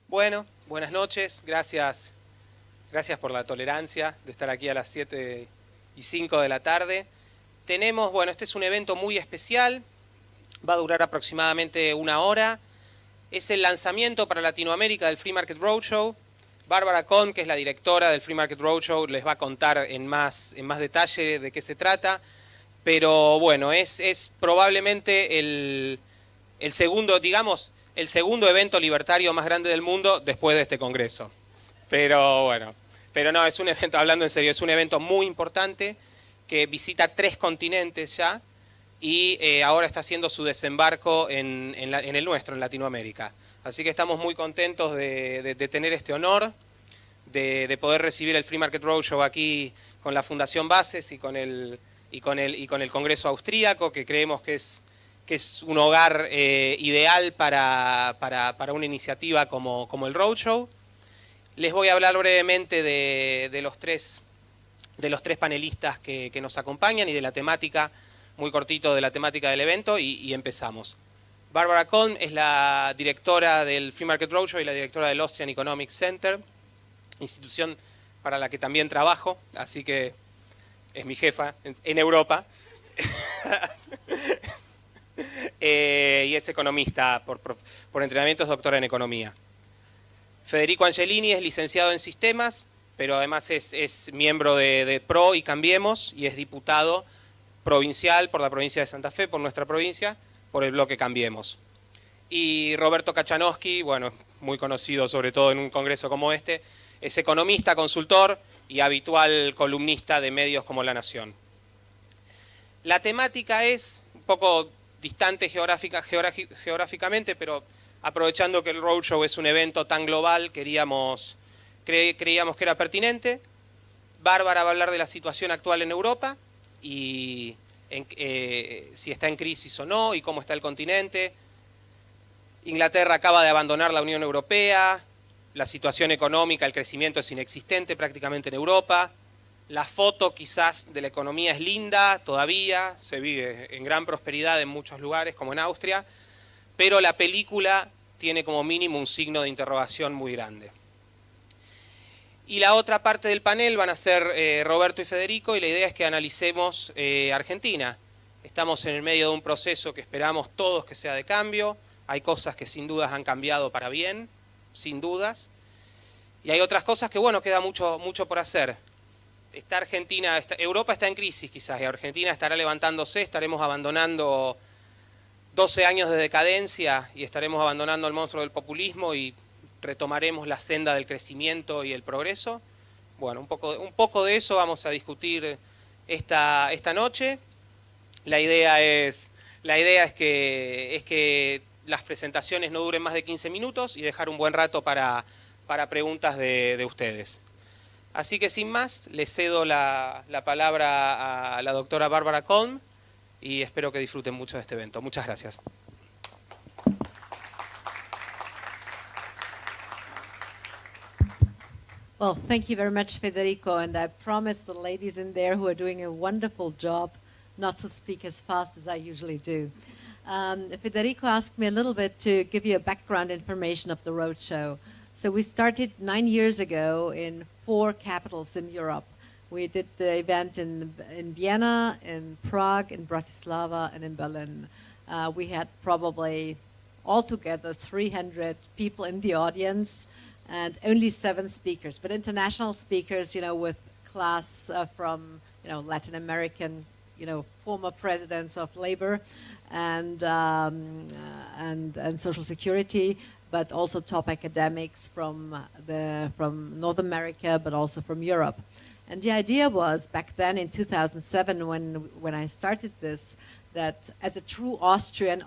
Bueno, buenas noches, gracias por la tolerancia de estar aquí a las 7:05 de la tarde. Bueno, este es un evento muy especial, va a durar aproximadamente una hora. Es el lanzamiento para Latinoamérica del Free Market Roadshow. Bárbara Cohn, que es la directora del Free Market Roadshow, les va a contar en más detalle de qué se trata. Pero bueno, es probablemente el segundo, digamos, el segundo evento libertario más grande del mundo después de este congreso. Pero bueno, pero no, es un evento, hablando en serio, es un evento muy importante que visita 3 continentes ya y ahora está haciendo su desembarco en el nuestro, en Latinoamérica. Así que estamos muy contentos de tener este honor, de poder recibir el Free Market Roadshow aquí con la Fundación Bases y con el Congreso Austríaco, que creemos que es un hogar ideal para una iniciativa como el Roadshow. Les voy a hablar brevemente de los tres panelistas que nos acompañan y de la temática, muy cortito de la temática del evento, y empezamos. Bárbara Cohn es la directora del Free Market Roadshow y la directora del Austrian Economic Center, institución para la que también trabajo, así que es mi jefa en Europa. Y es economista, por entrenamiento es doctora en economía. Federico Angelini es licenciado en sistemas, pero además es miembro de PRO y Cambiemos y es diputado provincial por la provincia de Santa Fe, por nuestra provincia, por el bloque Cambiemos. Y Roberto Kachanowski, bueno, muy conocido sobre todo en un congreso como este, es economista, consultor y habitual columnista de medios como La Nación. La temática es un poco distante geográficamente, pero aprovechando que el Roadshow es un evento tan global, creíamos que era pertinente. Bárbara va a hablar de la situación actual en Europa y si está en crisis o no y cómo está el continente. Inglaterra acaba de abandonar la Unión Europea, la situación económica, el crecimiento es inexistente prácticamente en Europa. La foto quizás de la economía es linda todavía, se vive en gran prosperidad en muchos lugares como en Austria, pero la película tiene como mínimo un signo de interrogación muy grande. Y la otra parte del panel van a ser Roberto y Federico, y la idea es que analicemos Argentina. Estamos en el medio de un proceso que esperamos todos que sea de cambio, hay cosas que sin dudas han cambiado para bien, sin dudas, y hay otras cosas que bueno, queda mucho por hacer. Europa está en crisis quizás, y Argentina estará levantándose, estaremos abandonando 12 años de decadencia y estaremos abandonando el monstruo del populismo y retomaremos la senda del crecimiento y el progreso. Bueno, un poco de eso vamos a discutir esta noche. La idea es que las presentaciones no duren más de 15 minutos y dejar un buen rato para preguntas de ustedes. Así que sin más, le cedo la palabra a la doctora Bárbara Cohn y espero que disfruten mucho de este evento. Muchas gracias. Well, thank you very much, Federico, and I promise the ladies in there who are doing a wonderful job not to speak as fast as I usually do. Federico asked me a little bit to give you a background information of the roadshow. So we started 9 years ago in 4 capitals in Europe. We did the event in Vienna, in Prague, in Bratislava, and in Berlin. We had probably altogether 300 people in the audience and only 7 speakers, but international speakers, with class from, Latin American, former presidents of labor and Social Security, but also top academics from North America, but also from Europe. And the idea was back then in 2007 when I started this, that as a true Austrian,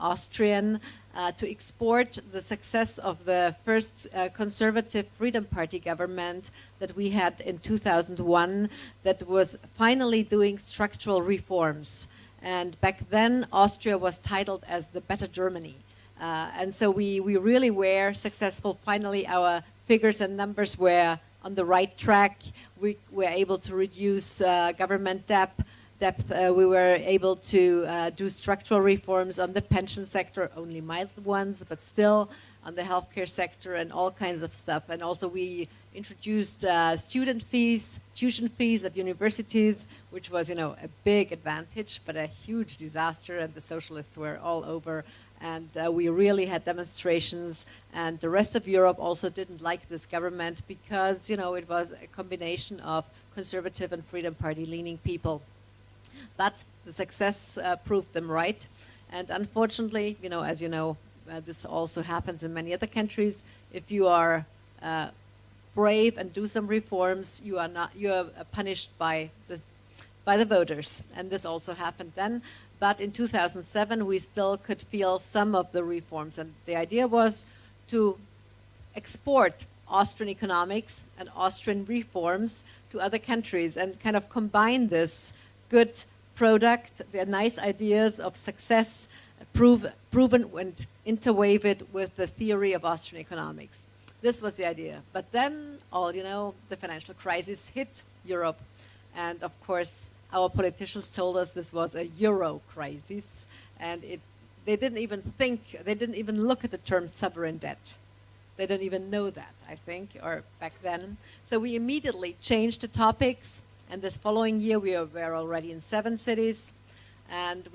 to export the success of the first conservative Freedom Party government that we had in 2001 that was finally doing structural reforms. And back then, Austria was titled as the Better Germany. And so we really were successful. Finally, our figures and numbers were on the right track. We were able to reduce government debt depth. We were able to do structural reforms on the pension sector, only mild ones, but still on the healthcare sector and all kinds of stuff. And also we introduced student fees, tuition fees at universities, which was, a big advantage, but a huge disaster, and the socialists were all over. And we really had demonstrations, and the rest of Europe also didn't like this government because, it was a combination of conservative and Freedom Party leaning people. But the success proved them right. And unfortunately, as you know, this also happens in many other countries. If you are brave and do some reforms, you are punished by the voters. And this also happened then. But in 2007, we still could feel some of the reforms. And the idea was to export Austrian economics and Austrian reforms to other countries and kind of combine this good product, the nice ideas of success, proven and interweave it with the theory of Austrian economics. This was the idea. But then, the financial crisis hit Europe. And of course, our politicians told us this was a Euro crisis. And they didn't even look at the term sovereign debt. They don't even know that, I think, or back then. So we immediately changed the topics. And this following year, we were already in 7 cities. And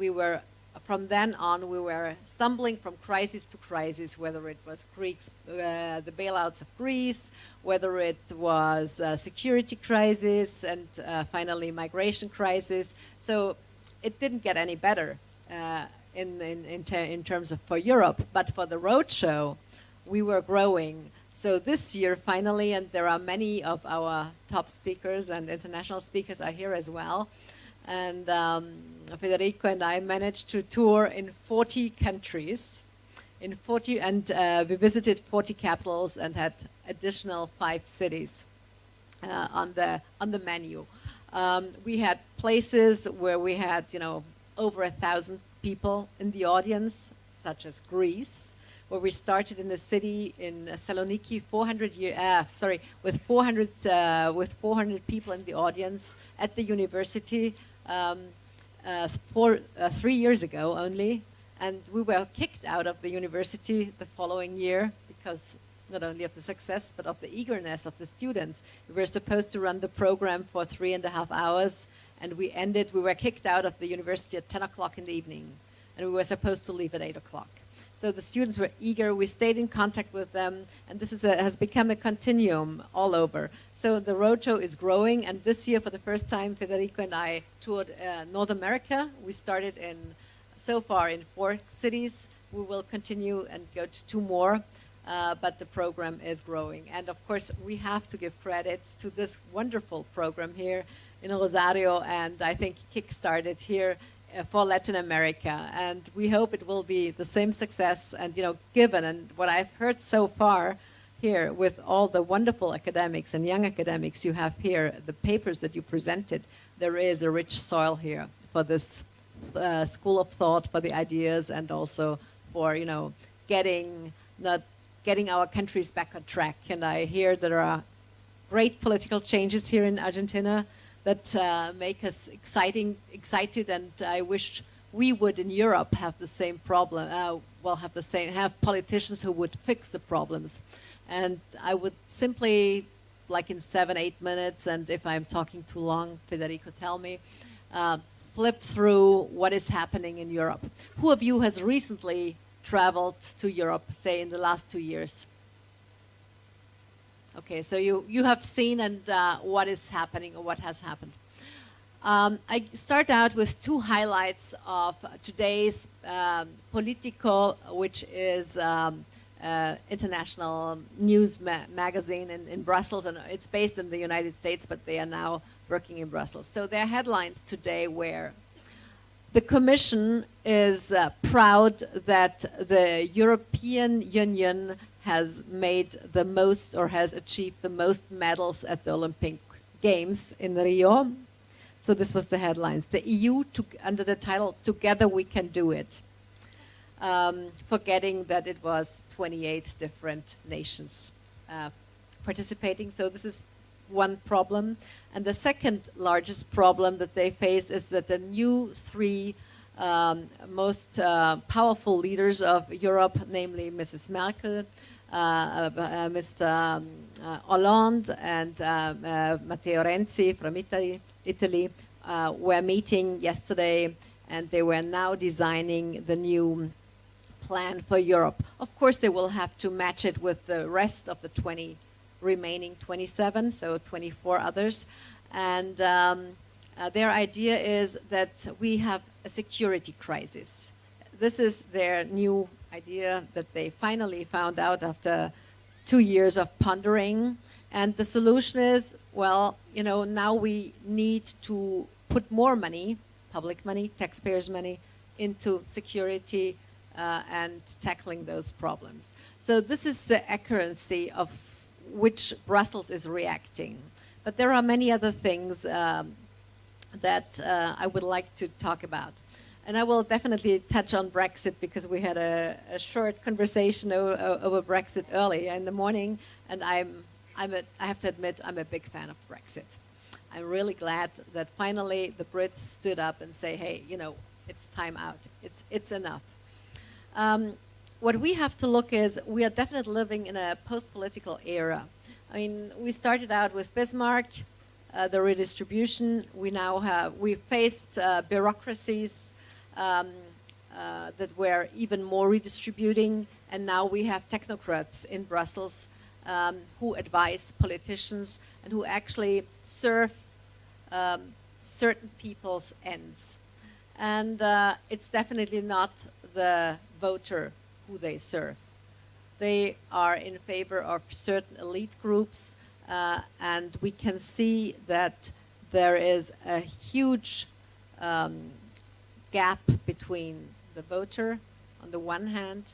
from then on, we were stumbling from crisis to crisis, whether it was the bailouts of Greece, whether it was a security crisis, and finally migration crisis. So it didn't get any better in terms of for Europe. But for the roadshow, we were growing. So this year, finally, and there are many of our top speakers and international speakers are here as well. And Federico and I managed to tour in 40 countries, we visited 40 capitals and had additional 5 cities on the menu. We had places where we had, over 1,000 people in the audience, such as Greece, where we started in a city in Saloniki, with 400 people in the audience at the university. 3 years ago only, and we were kicked out of the university the following year because not only of the success but of the eagerness of the students. We were supposed to run the program for 3.5 hours, and we were kicked out of the university at 10 o'clock in the evening, and we were supposed to leave at 8 o'clock. So the students were eager. We stayed in contact with them, and this has become a continuum all over. So the roadshow is growing, and this year, for the first time, Federico and I toured North America. We started so far in 4 cities. We will continue and go to 2 more, but the program is growing. And of course, we have to give credit to this wonderful program here in Rosario, and I think kick-started here for Latin America, and we hope it will be the same success. And given and what I've heard so far here with all the wonderful academics and young academics you have here, the papers that you presented, there is a rich soil here for this school of thought, for the ideas, and also for getting our countries back on track. And I hear there are great political changes here in Argentina that make us excited, and I wish we would in Europe have the same problem. Have politicians who would fix the problems. And I would simply, like in 7-8 minutes, and if I'm talking too long, Federico, tell me, flip through what is happening in Europe. Who of you has recently traveled to Europe, say in the last 2 years? Okay, so you have seen and what is happening or what has happened. I start out with 2 highlights of today's Politico, which is international news magazine in Brussels, and it's based in the United States, but they are now working in Brussels. So their headlines today were: the Commission is proud that the European Union has made the most or has achieved the most medals at the Olympic Games in Rio. So this was the headlines. The EU took under the title, Together We Can Do It, forgetting that it was 28 different nations participating. So this is one problem. And the second largest problem that they face is that the new three most powerful leaders of Europe, namely Mrs. Merkel, Mr. Hollande, and Matteo Renzi from Italy were meeting yesterday, and they were now designing the new plan for Europe. Of course, they will have to match it with the rest of the remaining 27, so 24 others. And their idea is that we have a security crisis. This is their new idea that they finally found out after 2 years of pondering. And the solution is, well, now we need to put more money, public money, taxpayers' money, into security and tackling those problems. So this is the accuracy of which Brussels is reacting. But there are many other things that I would like to talk about. And I will definitely touch on Brexit because we had a short conversation over Brexit early in the morning, and I have to admit I'm a big fan of Brexit. I'm really glad that finally the Brits stood up and say, hey, it's time out. It's enough. What we have to look is we are definitely living in a post-political era. I mean, we started out with Bismarck, the redistribution. We faced bureaucracies that were even more redistributing, and now we have technocrats in Brussels who advise politicians and who actually serve certain people's ends. And it's definitely not the voter who they serve. They are in favor of certain elite groups, and we can see that there is a huge gap between the voter on the one hand,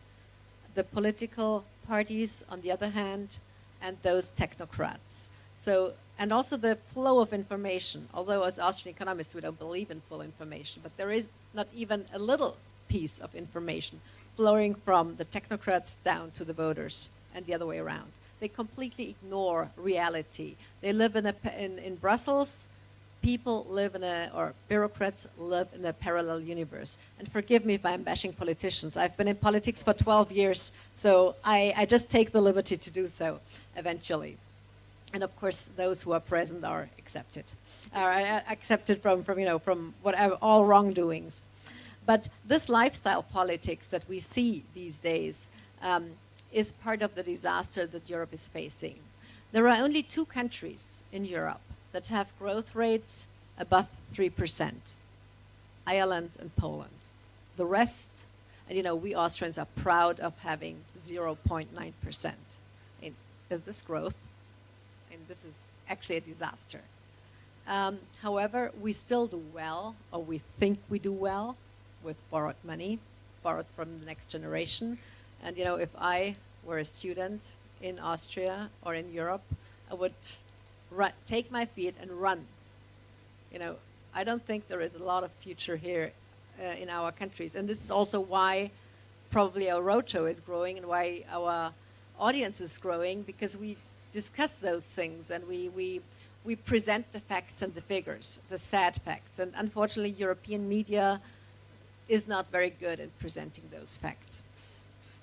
the political parties on the other hand, and those technocrats. So, and also the flow of information, although as Austrian economists we don't believe in full information, but there is not even a little piece of information flowing from the technocrats down to the voters and the other way around. They completely ignore reality. They live in Brussels. People live or bureaucrats live in a parallel universe. And forgive me if I'm bashing politicians. I've been in politics for 12 years, so I just take the liberty to do so eventually. And of course, those who are present are accepted from whatever, all wrongdoings. But this lifestyle politics that we see these days is part of the disaster that Europe is facing. There are only 2 countries in Europe that have growth rates above 3%, Ireland and Poland. The rest, and we Austrians are proud of having 0.9%. Is this growth? And this is actually a disaster. However, we still do well, or we think we do well, with borrowed money, borrowed from the next generation. And if I were a student in Austria or in Europe, I would take my feet and run. I don't think there is a lot of future here in our countries. And this is also why probably our roadshow is growing and why our audience is growing, because we discuss those things and we present the facts and the figures, the sad facts. And unfortunately, European media is not very good at presenting those facts.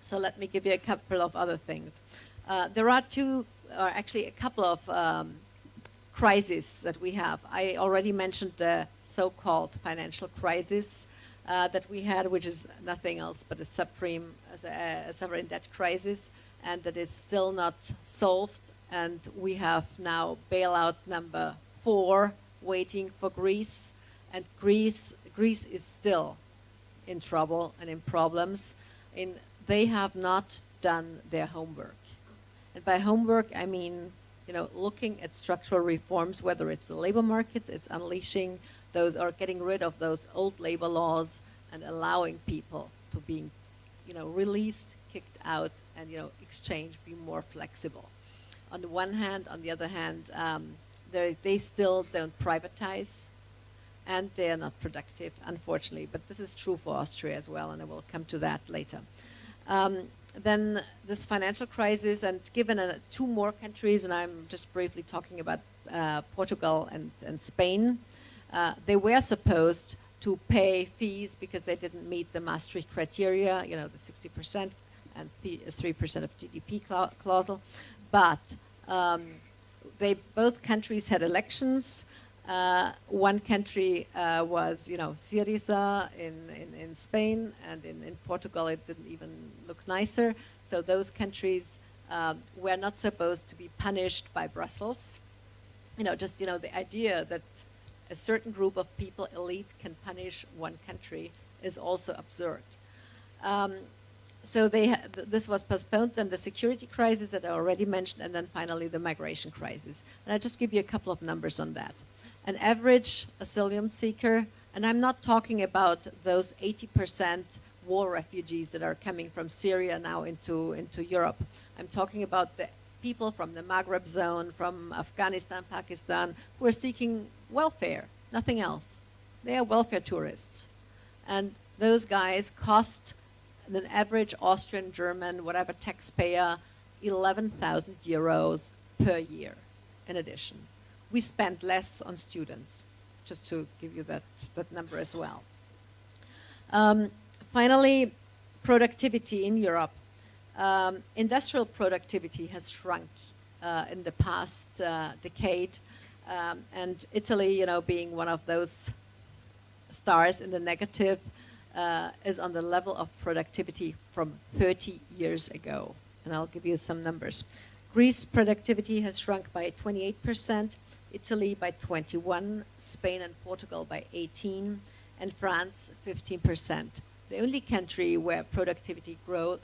So let me give you a couple of other things. There are actually a couple of crises that we have. I already mentioned the so-called financial crisis that we had, which is nothing else but a sovereign debt crisis, and that is still not solved. And we have now bailout number 4 waiting for Greece, and Greece is still in trouble and in problems. They have not done their homework. And by homework, I mean, looking at structural reforms, whether it's the labor markets, it's unleashing those or getting rid of those old labor laws and allowing people to be, released, kicked out, and, exchange, be more flexible. On the one hand, on the other hand, they still don't privatize, and they are not productive, unfortunately. But this is true for Austria as well, and I will come to that later. Then this financial crisis, and given 2 more countries, and I'm just briefly talking about Portugal and Spain. They were supposed to pay fees because they didn't meet the Maastricht criteria, you know, the 60% and 3% of GDP clause. But both countries had elections. One country was, you know, Syriza in Spain, and in Portugal it didn't even look nicer. So those countries were not supposed to be punished by Brussels. You know, just, you know, the idea that a certain group of people, elite, can punish one country is also absurd. So this was postponed, then the security crisis that I already mentioned, and then finally the migration crisis. And I'll just give you a couple of numbers on that. An average asylum seeker, and I'm not talking about those 80% war refugees that are coming from Syria now into Europe. I'm talking about the people from the Maghreb zone, from Afghanistan, Pakistan, who are seeking welfare, nothing else. They are welfare tourists. And those guys cost an average Austrian, German, whatever taxpayer, 11,000 euros per year in addition. We spend less on students, just to give you that number as well. Finally, productivity in Europe. Industrial productivity has shrunk in the past decade, and Italy, you know, being one of those stars in the negative, is on the level of productivity from 30 years ago. And I'll give you some numbers. Greece productivity has shrunk by 28%, Italy by 21%, Spain and Portugal by 18%, and France 15%. The only country where productivity grew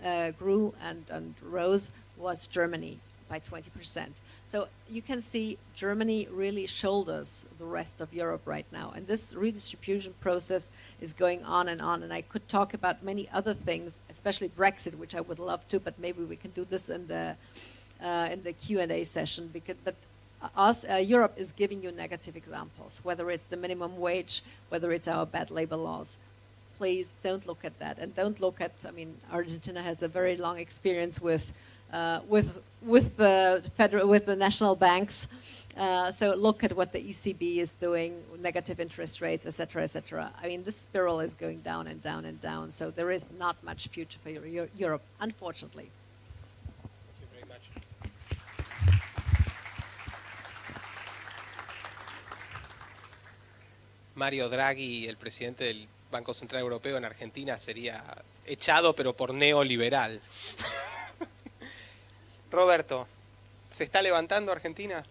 and rose was Germany by 20%. So you can see Germany really shoulders the rest of Europe right now. And this redistribution process is going on. And I could talk about many other things, especially Brexit, which I would love to, but maybe we can do this in the Q&A session. Europe is giving you negative examples, whether it's the minimum wage, whether it's our bad labor laws. Please don't look at that, and don't look at. I mean, Argentina has a very long experience with the national banks. So look at what the ECB is doing, negative interest rates, etc., etc. I mean, this spiral is going down and down and down. So there is not much future for Europe, unfortunately. Thank you very much. Mario Draghi, el presidente del Banco Central Europeo en Argentina, sería echado, pero por neoliberal. Roberto, ¿se está levantando Argentina?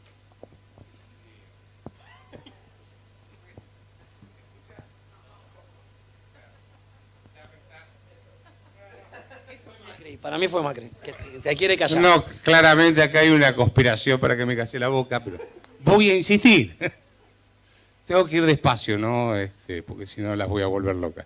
Para mí fue Macri, que te quiere callar. No, claramente acá hay una conspiración para que me calle la boca, pero voy a insistir. Tengo que ir despacio, ¿no? Porque si no las voy a volver locas.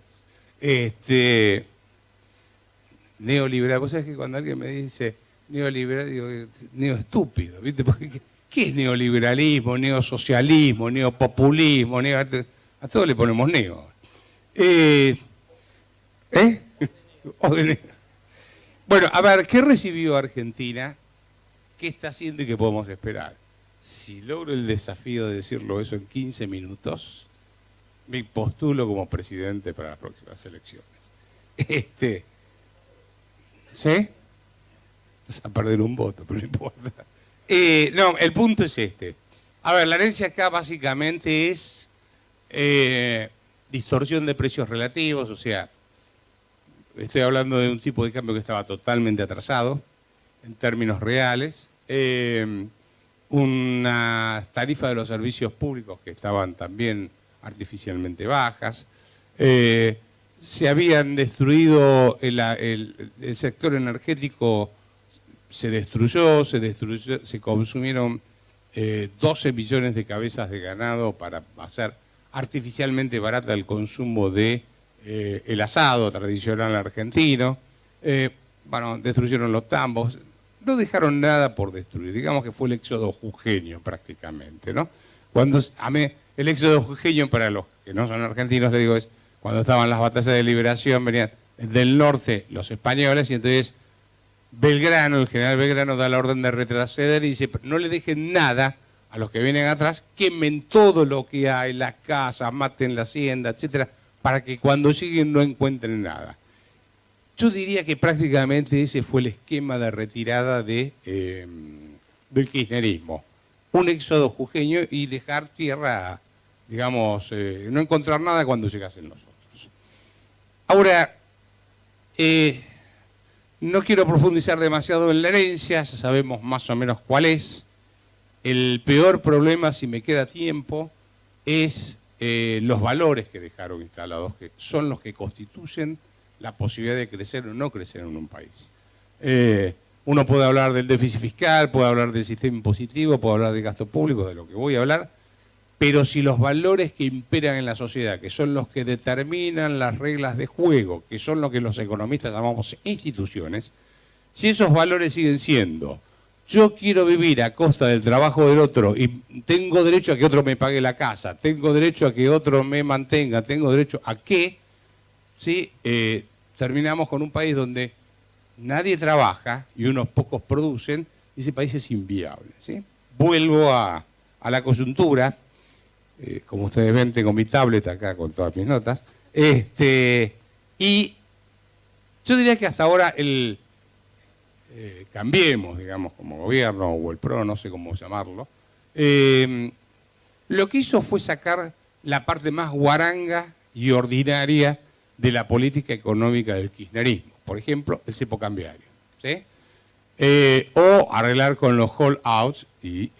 Neoliberal, vos sabés que cuando alguien me dice neoliberal, digo, neoestúpido, ¿viste? Porque, ¿qué es neoliberalismo, neosocialismo, neopopulismo? A todos le ponemos neo. Bueno, a ver, ¿qué recibió Argentina? ¿Qué está haciendo y qué podemos esperar? Si logro el desafío de decirlo eso en 15 minutos, me postulo como presidente para las próximas elecciones. ¿Sí? Vas a perder un voto, pero no importa. No, el punto es este. A ver, la herencia acá básicamente es distorsión de precios relativos, o sea, estoy hablando de un tipo de cambio que estaba totalmente atrasado en términos reales, una tarifa de los servicios públicos que estaban también artificialmente bajas, se habían destruido, el sector energético se destruyó, se consumieron 12 millones de cabezas de ganado para hacer artificialmente barata el consumo de el asado tradicional argentino. Bueno, destruyeron los tambos, no dejaron nada por destruir, digamos que fue el éxodo jujeño prácticamente, ¿no? El éxodo jujeño, para los que no son argentinos, le digo, es cuando estaban las batallas de liberación, venían del norte los españoles y entonces Belgrano, el general Belgrano da la orden de retroceder y dice, no le dejen nada a los que vienen atrás, quemen todo lo que hay, las casas, maten la hacienda, etcétera, para que cuando lleguen no encuentren nada. Yo diría que prácticamente ese fue el esquema de retirada del kirchnerismo. Un éxodo jujeño y dejar tierra, digamos, no encontrar nada cuando llegasen nosotros. Ahora, no quiero profundizar demasiado en la herencia, sabemos más o menos cuál es. El peor problema, si me queda tiempo, es los valores que dejaron instalados, que son los que constituyen la posibilidad de crecer o no crecer en un país. Uno puede hablar del déficit fiscal, puede hablar del sistema impositivo, puede hablar de gasto público, de lo que voy a hablar, pero si los valores que imperan en la sociedad, que son los que determinan las reglas de juego, que son lo que los economistas llamamos instituciones, si esos valores siguen siendo, yo quiero vivir a costa del trabajo del otro y tengo derecho a que otro me pague la casa, tengo derecho a que otro me mantenga, tengo derecho a que, ¿sí? Terminamos con un país donde nadie trabaja y unos pocos producen, y ese país es inviable, ¿sí? Vuelvo a la coyuntura, como ustedes ven tengo mi tablet acá con todas mis notas, y yo diría que hasta ahora Cambiemos, digamos, como gobierno, o el PRO, no sé cómo llamarlo, lo que hizo fue sacar la parte más guaranga y ordinaria de la política económica del kirchnerismo. Por ejemplo, el cepo cambiario, ¿sí? O arreglar con los hold-outs y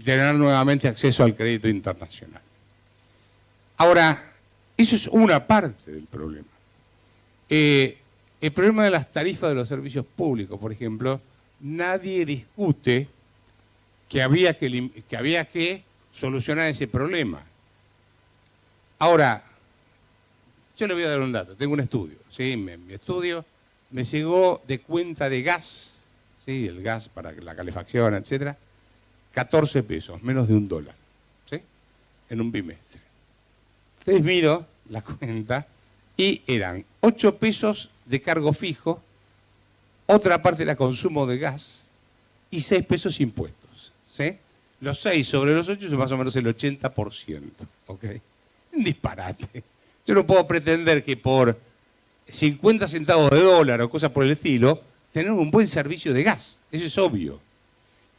tener nuevamente acceso al crédito internacional. Ahora, eso es una parte del problema. El problema de las tarifas de los servicios públicos, por ejemplo, nadie discute que había que solucionar ese problema. Ahora, yo le voy a dar un dato. Tengo un estudio, ¿sí? Mi estudio me llegó de cuenta de gas, ¿sí? El gas para la calefacción, etcétera, 14 pesos, menos de $1, ¿sí? En un bimestre. Entonces miro la cuenta y eran 8 pesos de cargo fijo, otra parte era consumo de gas y 6 pesos impuestos, ¿sí? Los 6 sobre los 8 es más o menos el 80%, ¿ok? Es un disparate. Yo no puedo pretender que por 50 centavos de dólar o cosas por el estilo, tener un buen servicio de gas. Eso es obvio.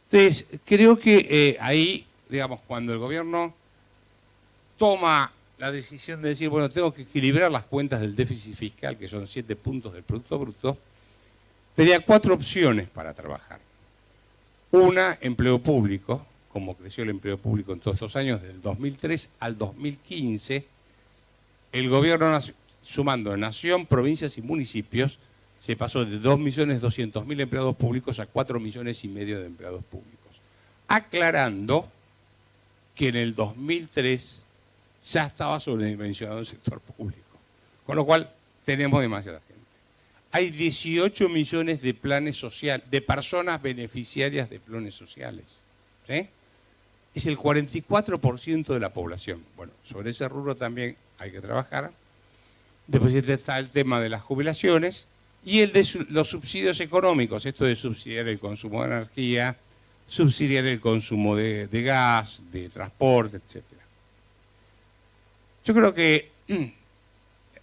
Entonces, creo que ahí, digamos, cuando el gobierno toma la decisión de decir, bueno, tengo que equilibrar las cuentas del déficit fiscal, que son 7 puntos del Producto Bruto, tenía 4 opciones para trabajar. Una, empleo público, como creció el empleo público en todos estos años, del 2003 al 2015, el gobierno, sumando nación, provincias y municipios, se pasó de 2.200.000 empleados públicos a 4,5 millones de empleados públicos. Aclarando que en el 2003 ya estaba sobredimensionado el sector público. Con lo cual, tenemos demasiada gente. Hay 18 millones de planes sociales, de personas beneficiarias de planes sociales, ¿sí? Es el 44% de la población. Bueno, sobre ese rubro también hay que trabajar. Después está el tema de las jubilaciones y el de los subsidios económicos, esto de subsidiar el consumo de energía, subsidiar el consumo de gas, de transporte, etc. Yo creo que,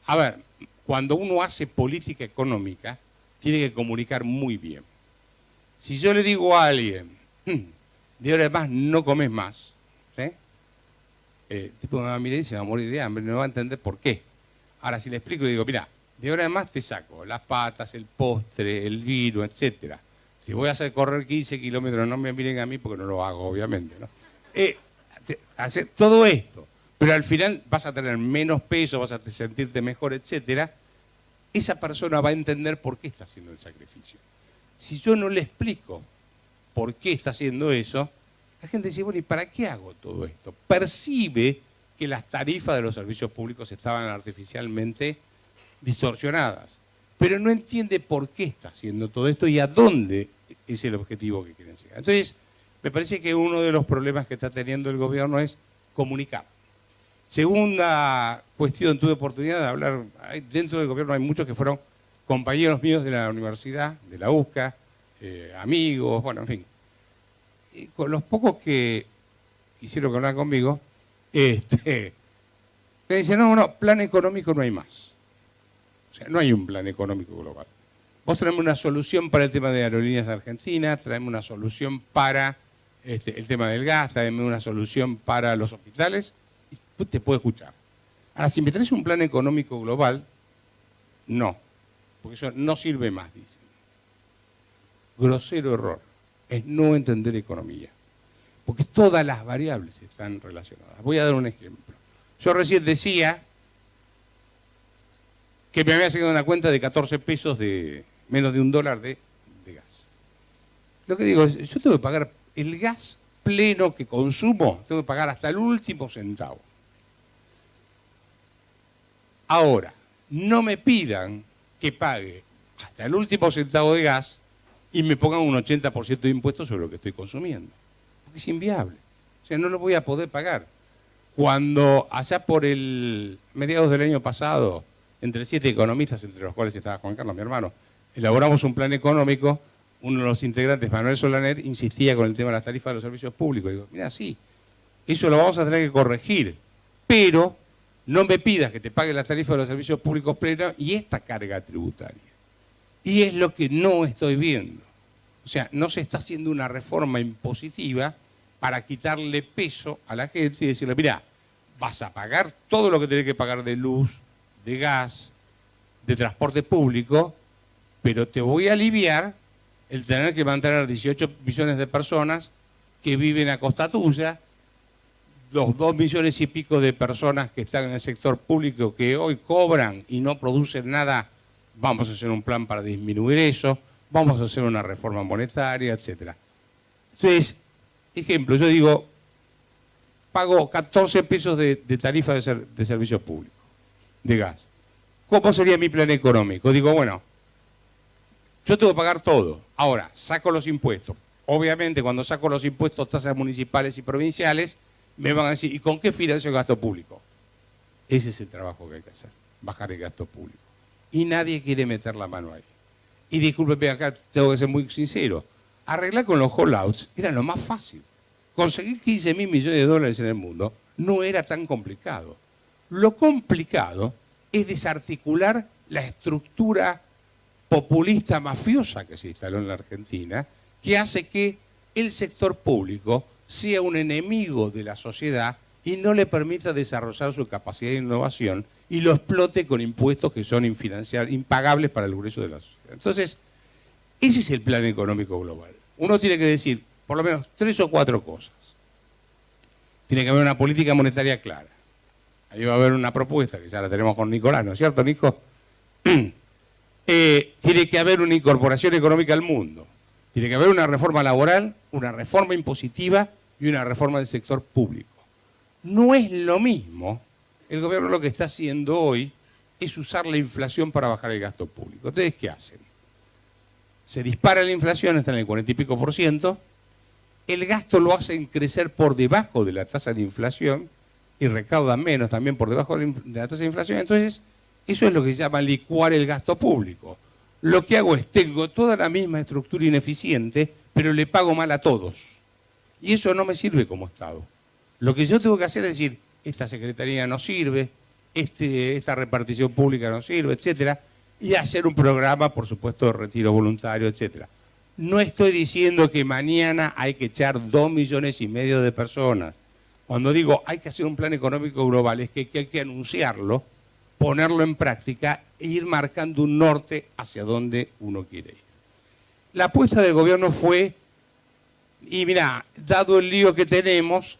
a ver, cuando uno hace política económica, tiene que comunicar muy bien. Si yo le digo a alguien, de ahora en más no comes más, ¿sí? Tipo me va a mirar y se va a morir de hambre, no va a entender por qué. Ahora, si le explico, le digo, mira, de ahora en más te saco las patas, el postre, el vino, etc. Si voy a hacer correr 15 kilómetros, no me miren a mí porque no lo hago, obviamente, ¿no? Hacer todo esto, pero al final vas a tener menos peso, vas a sentirte mejor, etc. Esa persona va a entender por qué está haciendo el sacrificio. Si yo no le explico por qué está haciendo eso, la gente dice, bueno, ¿y para qué hago todo esto? Percibe que las tarifas de los servicios públicos estaban artificialmente distorsionadas, pero no entiende por qué está haciendo todo esto y a dónde es el objetivo que quieren llegar. Entonces, me parece que uno de los problemas que está teniendo el gobierno es comunicar. Segunda cuestión, tuve oportunidad de hablar, dentro del gobierno hay muchos que fueron compañeros míos de la universidad, de la UCA, amigos, bueno, en fin. con los pocos que quisieron hablar conmigo, me dicen, no, plan económico no hay más. O sea, no hay un plan económico global. Vos traeme una solución para el tema de aerolíneas argentinas, traeme una solución para el tema del gas, traeme una solución para los hospitales, y te puedo escuchar. Ahora, si me traes un plan económico global, no, porque eso no sirve más, dicen. Grosero error, es no entender economía, porque todas las variables están relacionadas. Voy a dar un ejemplo. Yo recién decía que me había sacado una cuenta de 14 pesos de menos de $1 de gas. Lo que digo es, yo tengo que pagar el gas pleno que consumo, tengo que pagar hasta el último centavo. Ahora, no me pidan que pague hasta el último centavo de gas y me pongan un 80% de impuestos sobre lo que estoy consumiendo. Porque es inviable. O sea, no lo voy a poder pagar. Cuando allá por el mediados del año pasado, entre 7 economistas, entre los cuales estaba Juan Carlos, mi hermano, elaboramos un plan económico, uno de los integrantes, Manuel Solaner, insistía con el tema de las tarifas de los servicios públicos. Digo, mira, sí, eso lo vamos a tener que corregir, pero no me pidas que te pague las tarifas de los servicios públicos plenos y esta carga tributaria. Y es lo que no estoy viendo. O sea, no se está haciendo una reforma impositiva para quitarle peso a la gente y decirle, mira, vas a pagar todo lo que tenés que pagar de luz, de gas, de transporte público, pero te voy a aliviar el tener que mantener 18 millones de personas que viven a costa tuya, los 2 millones y pico de personas que están en el sector público que hoy cobran y no producen nada. Vamos a hacer un plan para disminuir eso, vamos a hacer una reforma monetaria, etc. Entonces, ejemplo, yo digo, pago 14 pesos de tarifa de servicio público, de gas. ¿Cómo sería mi plan económico? Digo, bueno, yo tengo que pagar todo. Ahora, saco los impuestos. Obviamente, cuando saco los impuestos, tasas municipales y provinciales, me van a decir, ¿y con qué financio el gasto público? Ese es el trabajo que hay que hacer, bajar el gasto público. Y nadie quiere meter la mano ahí. Y discúlpeme, acá tengo que ser muy sincero, arreglar con los holdouts era lo más fácil. Conseguir 15.000 millones de dólares en el mundo no era tan complicado. Lo complicado es desarticular la estructura populista mafiosa que se instaló en la Argentina, que hace que el sector público sea un enemigo de la sociedad y no le permita desarrollar su capacidad de innovación y lo explote con impuestos que son impagables para el grueso de la sociedad. Entonces, ese es el plan económico global. Uno tiene que decir por lo menos 3 o 4 cosas. Tiene que haber una política monetaria clara. Ahí va a haber una propuesta, que ya la tenemos con Nicolás, ¿no es cierto, Nico? Tiene que haber una incorporación económica al mundo. Tiene que haber una reforma laboral, una reforma impositiva y una reforma del sector público. No es lo mismo. El gobierno lo que está haciendo hoy es usar la inflación para bajar el gasto público. Entonces, ¿qué hacen? Se dispara la inflación, está en el 40 y pico %, el gasto lo hacen crecer por debajo de la tasa de inflación y recaudan menos también por debajo de la tasa de inflación. Entonces, eso es lo que se llama licuar el gasto público. Lo que hago es, tengo toda la misma estructura ineficiente, pero le pago mal a todos. Y eso no me sirve como Estado. Lo que yo tengo que hacer es decir, esta secretaría no sirve, esta repartición pública no sirve, etcétera, y hacer un programa, por supuesto, de retiro voluntario, etcétera. No estoy diciendo que mañana hay que echar 2 millones y medio de personas. Cuando digo hay que hacer un plan económico global, es que hay que anunciarlo, ponerlo en práctica e ir marcando un norte hacia donde uno quiere ir. La apuesta del gobierno fue, y mira, dado el lío que tenemos,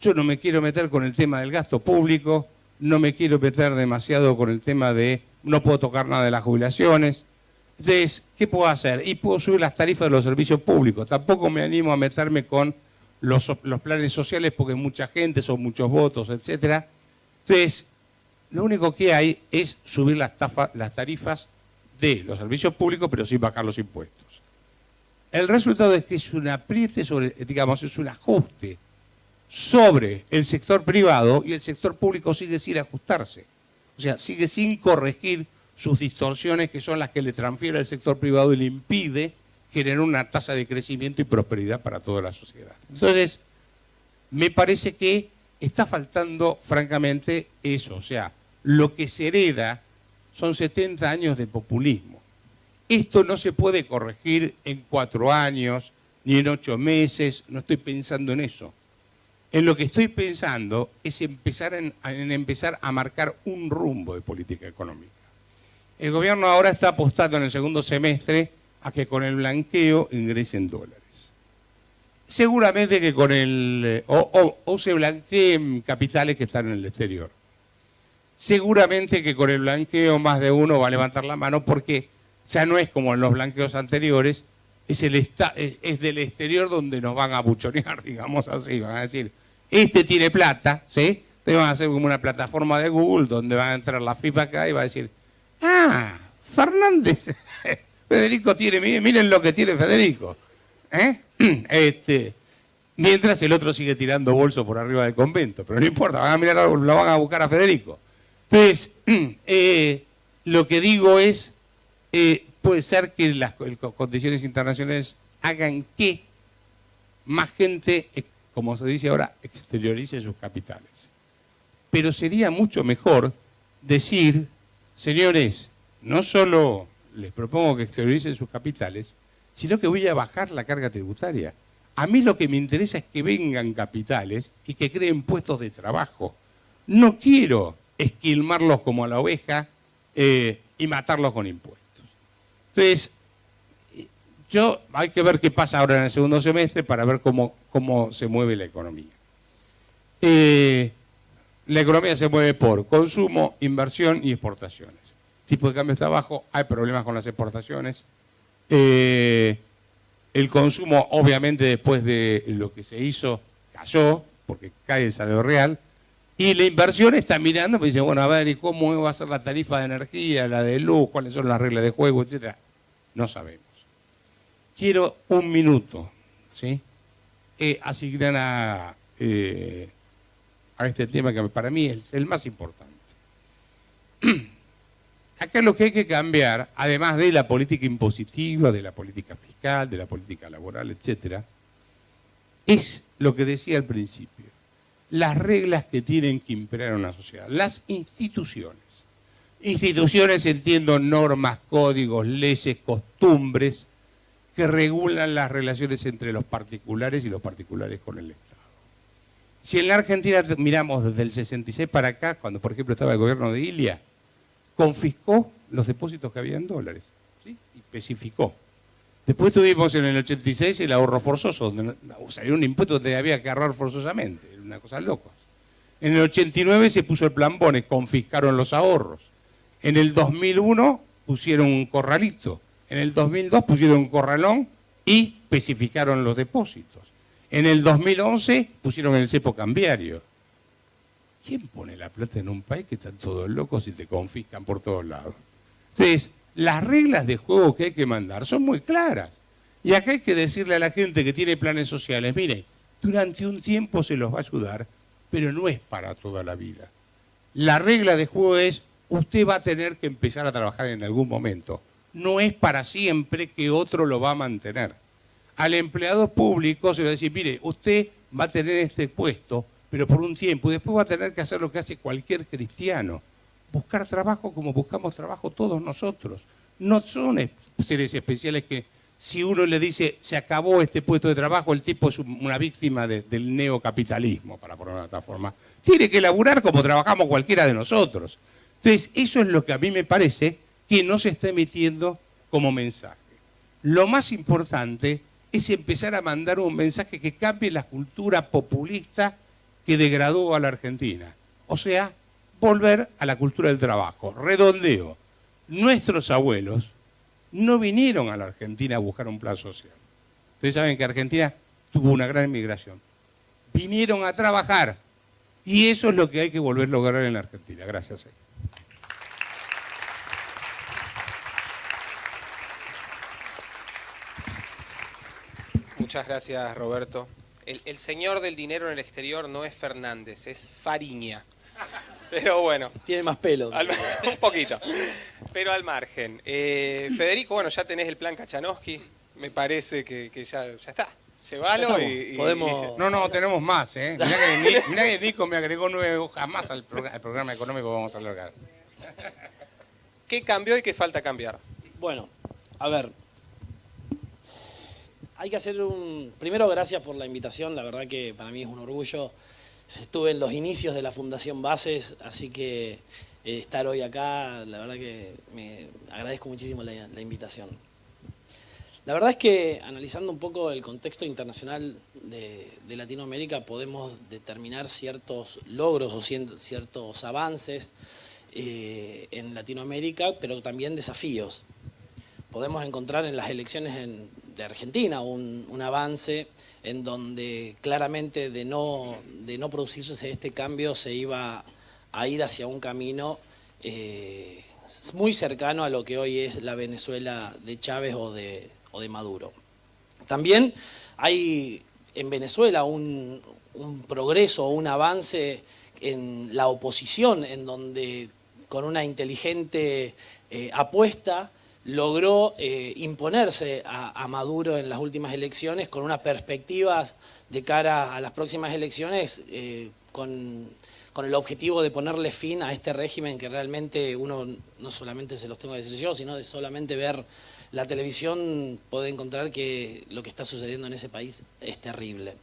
yo no me quiero meter con el tema del gasto público, no me quiero meter demasiado con el tema de no puedo tocar nada de las jubilaciones. Entonces, ¿qué puedo hacer? Y puedo subir las tarifas de los servicios públicos. Tampoco me animo a meterme con los planes sociales porque es mucha gente, son muchos votos, etcétera. Entonces, lo único que hay es subir las tarifas de los servicios públicos, pero sin bajar los impuestos. El resultado es que es un apriete sobre, digamos, es un ajuste sobre el sector privado y el sector público sigue sin ajustarse. O sea, sigue sin corregir sus distorsiones que son las que le transfiere al sector privado y le impide generar una tasa de crecimiento y prosperidad para toda la sociedad. Entonces, me parece que está faltando, francamente, eso. O sea, lo que se hereda son 70 años de populismo. Esto no se puede corregir en 4 años, ni en 8 meses, no estoy pensando en eso. En lo que estoy pensando es empezar a marcar un rumbo de política económica. El gobierno ahora está apostando en el segundo semestre a que con el blanqueo ingresen dólares. Seguramente que con el... o se blanqueen capitales que están en el exterior. Seguramente que con el blanqueo más de uno va a levantar la mano porque ya no es como en los blanqueos anteriores, es del exterior donde nos van a buchonear, digamos así. Van a decir, este tiene plata, ¿sí? Entonces van a hacer como una plataforma de Google donde van a entrar la FIP acá y va a decir, ah, Fernández, Federico tiene, miren lo que tiene Federico. Mientras el otro sigue tirando bolso por arriba del convento, pero no importa, van a mirar, lo van a buscar a Federico. Entonces, lo que digo es, puede ser que las condiciones internacionales hagan que más gente, como se dice ahora, exteriorice sus capitales. Pero sería mucho mejor decir, señores, no solo les propongo que exterioricen sus capitales, sino que voy a bajar la carga tributaria. A mí lo que me interesa es que vengan capitales y que creen puestos de trabajo. No quiero esquilmarlos como a la oveja y matarlos con impuestos. Entonces, hay que ver qué pasa ahora en el segundo semestre para ver cómo se mueve la economía. La economía se mueve por consumo, inversión y exportaciones. El tipo de cambio está bajo, hay problemas con las exportaciones. El consumo, obviamente, después de lo que se hizo, cayó, porque cae el salario real. Y la inversión está mirando, me dice, bueno, a ver, ¿y cómo va a ser la tarifa de energía, la de luz, cuáles son las reglas de juego, etcétera? No sabemos. Quiero un minuto, ¿sí? Asignar a este tema que para mí es el más importante. Acá lo que hay que cambiar, además de la política impositiva, de la política fiscal, de la política laboral, etcétera, es lo que decía al principio, las reglas que tienen que imperar en una sociedad, las instituciones. Instituciones, entiendo, normas, códigos, leyes, costumbres que regulan las relaciones entre los particulares y los particulares con el Estado. Si en la Argentina miramos desde el 66 para acá, cuando por ejemplo estaba el gobierno de Ilia, confiscó los depósitos que había en dólares, ¿sí? Y especificó. Después tuvimos en el 86 el ahorro forzoso, donde salió un impuesto donde había que ahorrar forzosamente, era una cosa loca. En el 89 se puso el plan Bones, confiscaron los ahorros. En el 2001 pusieron un corralito, en el 2002 pusieron un corralón y especificaron los depósitos. En el 2011 pusieron el cepo cambiario. ¿Quién pone la plata en un país que están todos locos y te confiscan por todos lados? Entonces, las reglas de juego que hay que mandar son muy claras. Y acá hay que decirle a la gente que tiene planes sociales, mire, durante un tiempo se los va a ayudar, pero no es para toda la vida. La regla de juego es, usted va a tener que empezar a trabajar en algún momento. No es para siempre que otro lo va a mantener. Al empleado público se le va a decir, mire, usted va a tener este puesto, pero por un tiempo, y después va a tener que hacer lo que hace cualquier cristiano, buscar trabajo como buscamos trabajo todos nosotros. No son seres especiales que si uno le dice se acabó este puesto de trabajo, el tipo es una víctima del neocapitalismo, para ponerlo de otra forma. Tiene que laburar como trabajamos cualquiera de nosotros. Entonces, eso es lo que a mí me parece que no se está emitiendo como mensaje. Lo más importante es empezar a mandar un mensaje que cambie la cultura populista que degradó a la Argentina. O sea, volver a la cultura del trabajo. Redondeo. Nuestros abuelos no vinieron a la Argentina a buscar un plan social. Ustedes saben que Argentina tuvo una gran inmigración. Vinieron a trabajar. Y eso es lo que hay que volver a lograr en la Argentina. Gracias. Muchas gracias, Roberto. El señor del dinero en el exterior no es Fernández, es Fariña. Pero bueno. Tiene más pelo. Un poquito. Pero al margen. Federico, bueno, ya tenés el plan Kachanowski. Me parece que ya está. Llévalo Podemos- No, tenemos más, ¿eh? Mirá que Nico me agregó 9 hojas más al programa económico que vamos a alargar. ¿Qué cambió y qué falta cambiar? Bueno, a ver. Hay que hacer Primero, gracias por la invitación. La verdad que para mí es un orgullo. Estuve en los inicios de la Fundación Bases, así que estar hoy acá, la verdad que me agradezco muchísimo la invitación. La verdad es que analizando un poco el contexto internacional de Latinoamérica podemos determinar ciertos logros o ciertos avances en Latinoamérica, pero también desafíos. Podemos encontrar en las elecciones de Argentina un avance en donde claramente de no producirse este cambio se iba a ir hacia un camino muy cercano a lo que hoy es la Venezuela de Chávez o de Maduro. También hay en Venezuela un progreso, un avance en la oposición, en donde con una inteligente apuesta logró imponerse a Maduro en las últimas elecciones con unas perspectivas de cara a las próximas elecciones con el objetivo de ponerle fin a este régimen que realmente uno no solamente se los tengo que decir yo, sino de solamente ver la televisión puede encontrar que lo que está sucediendo en ese país es terrible.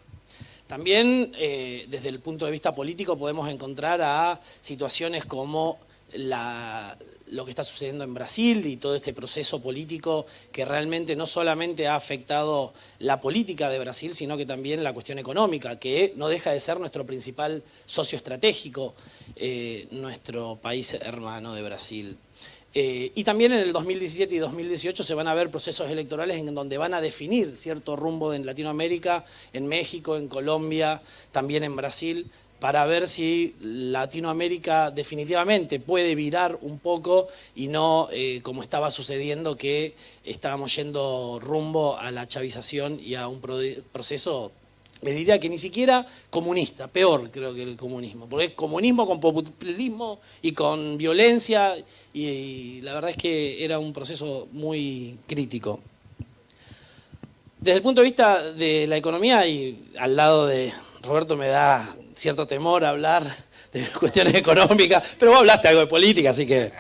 También desde el punto de vista político podemos encontrar a situaciones como lo que está sucediendo en Brasil y todo este proceso político que realmente no solamente ha afectado la política de Brasil, sino que también la cuestión económica, que no deja de ser nuestro principal socio estratégico, nuestro país hermano de Brasil. Y también en el 2017 y 2018 se van a ver procesos electorales en donde van a definir cierto rumbo en Latinoamérica, en México, en Colombia, también en Brasil, para ver si Latinoamérica definitivamente puede virar un poco y no como estaba sucediendo que estábamos yendo rumbo a la chavización y a un proceso, me diría que ni siquiera comunista, peor creo que el comunismo, porque es comunismo con populismo y con violencia y la verdad es que era un proceso muy crítico. Desde el punto de vista de la economía y al lado de Roberto me da cierto temor hablar de cuestiones económicas, pero vos hablaste algo de política, así que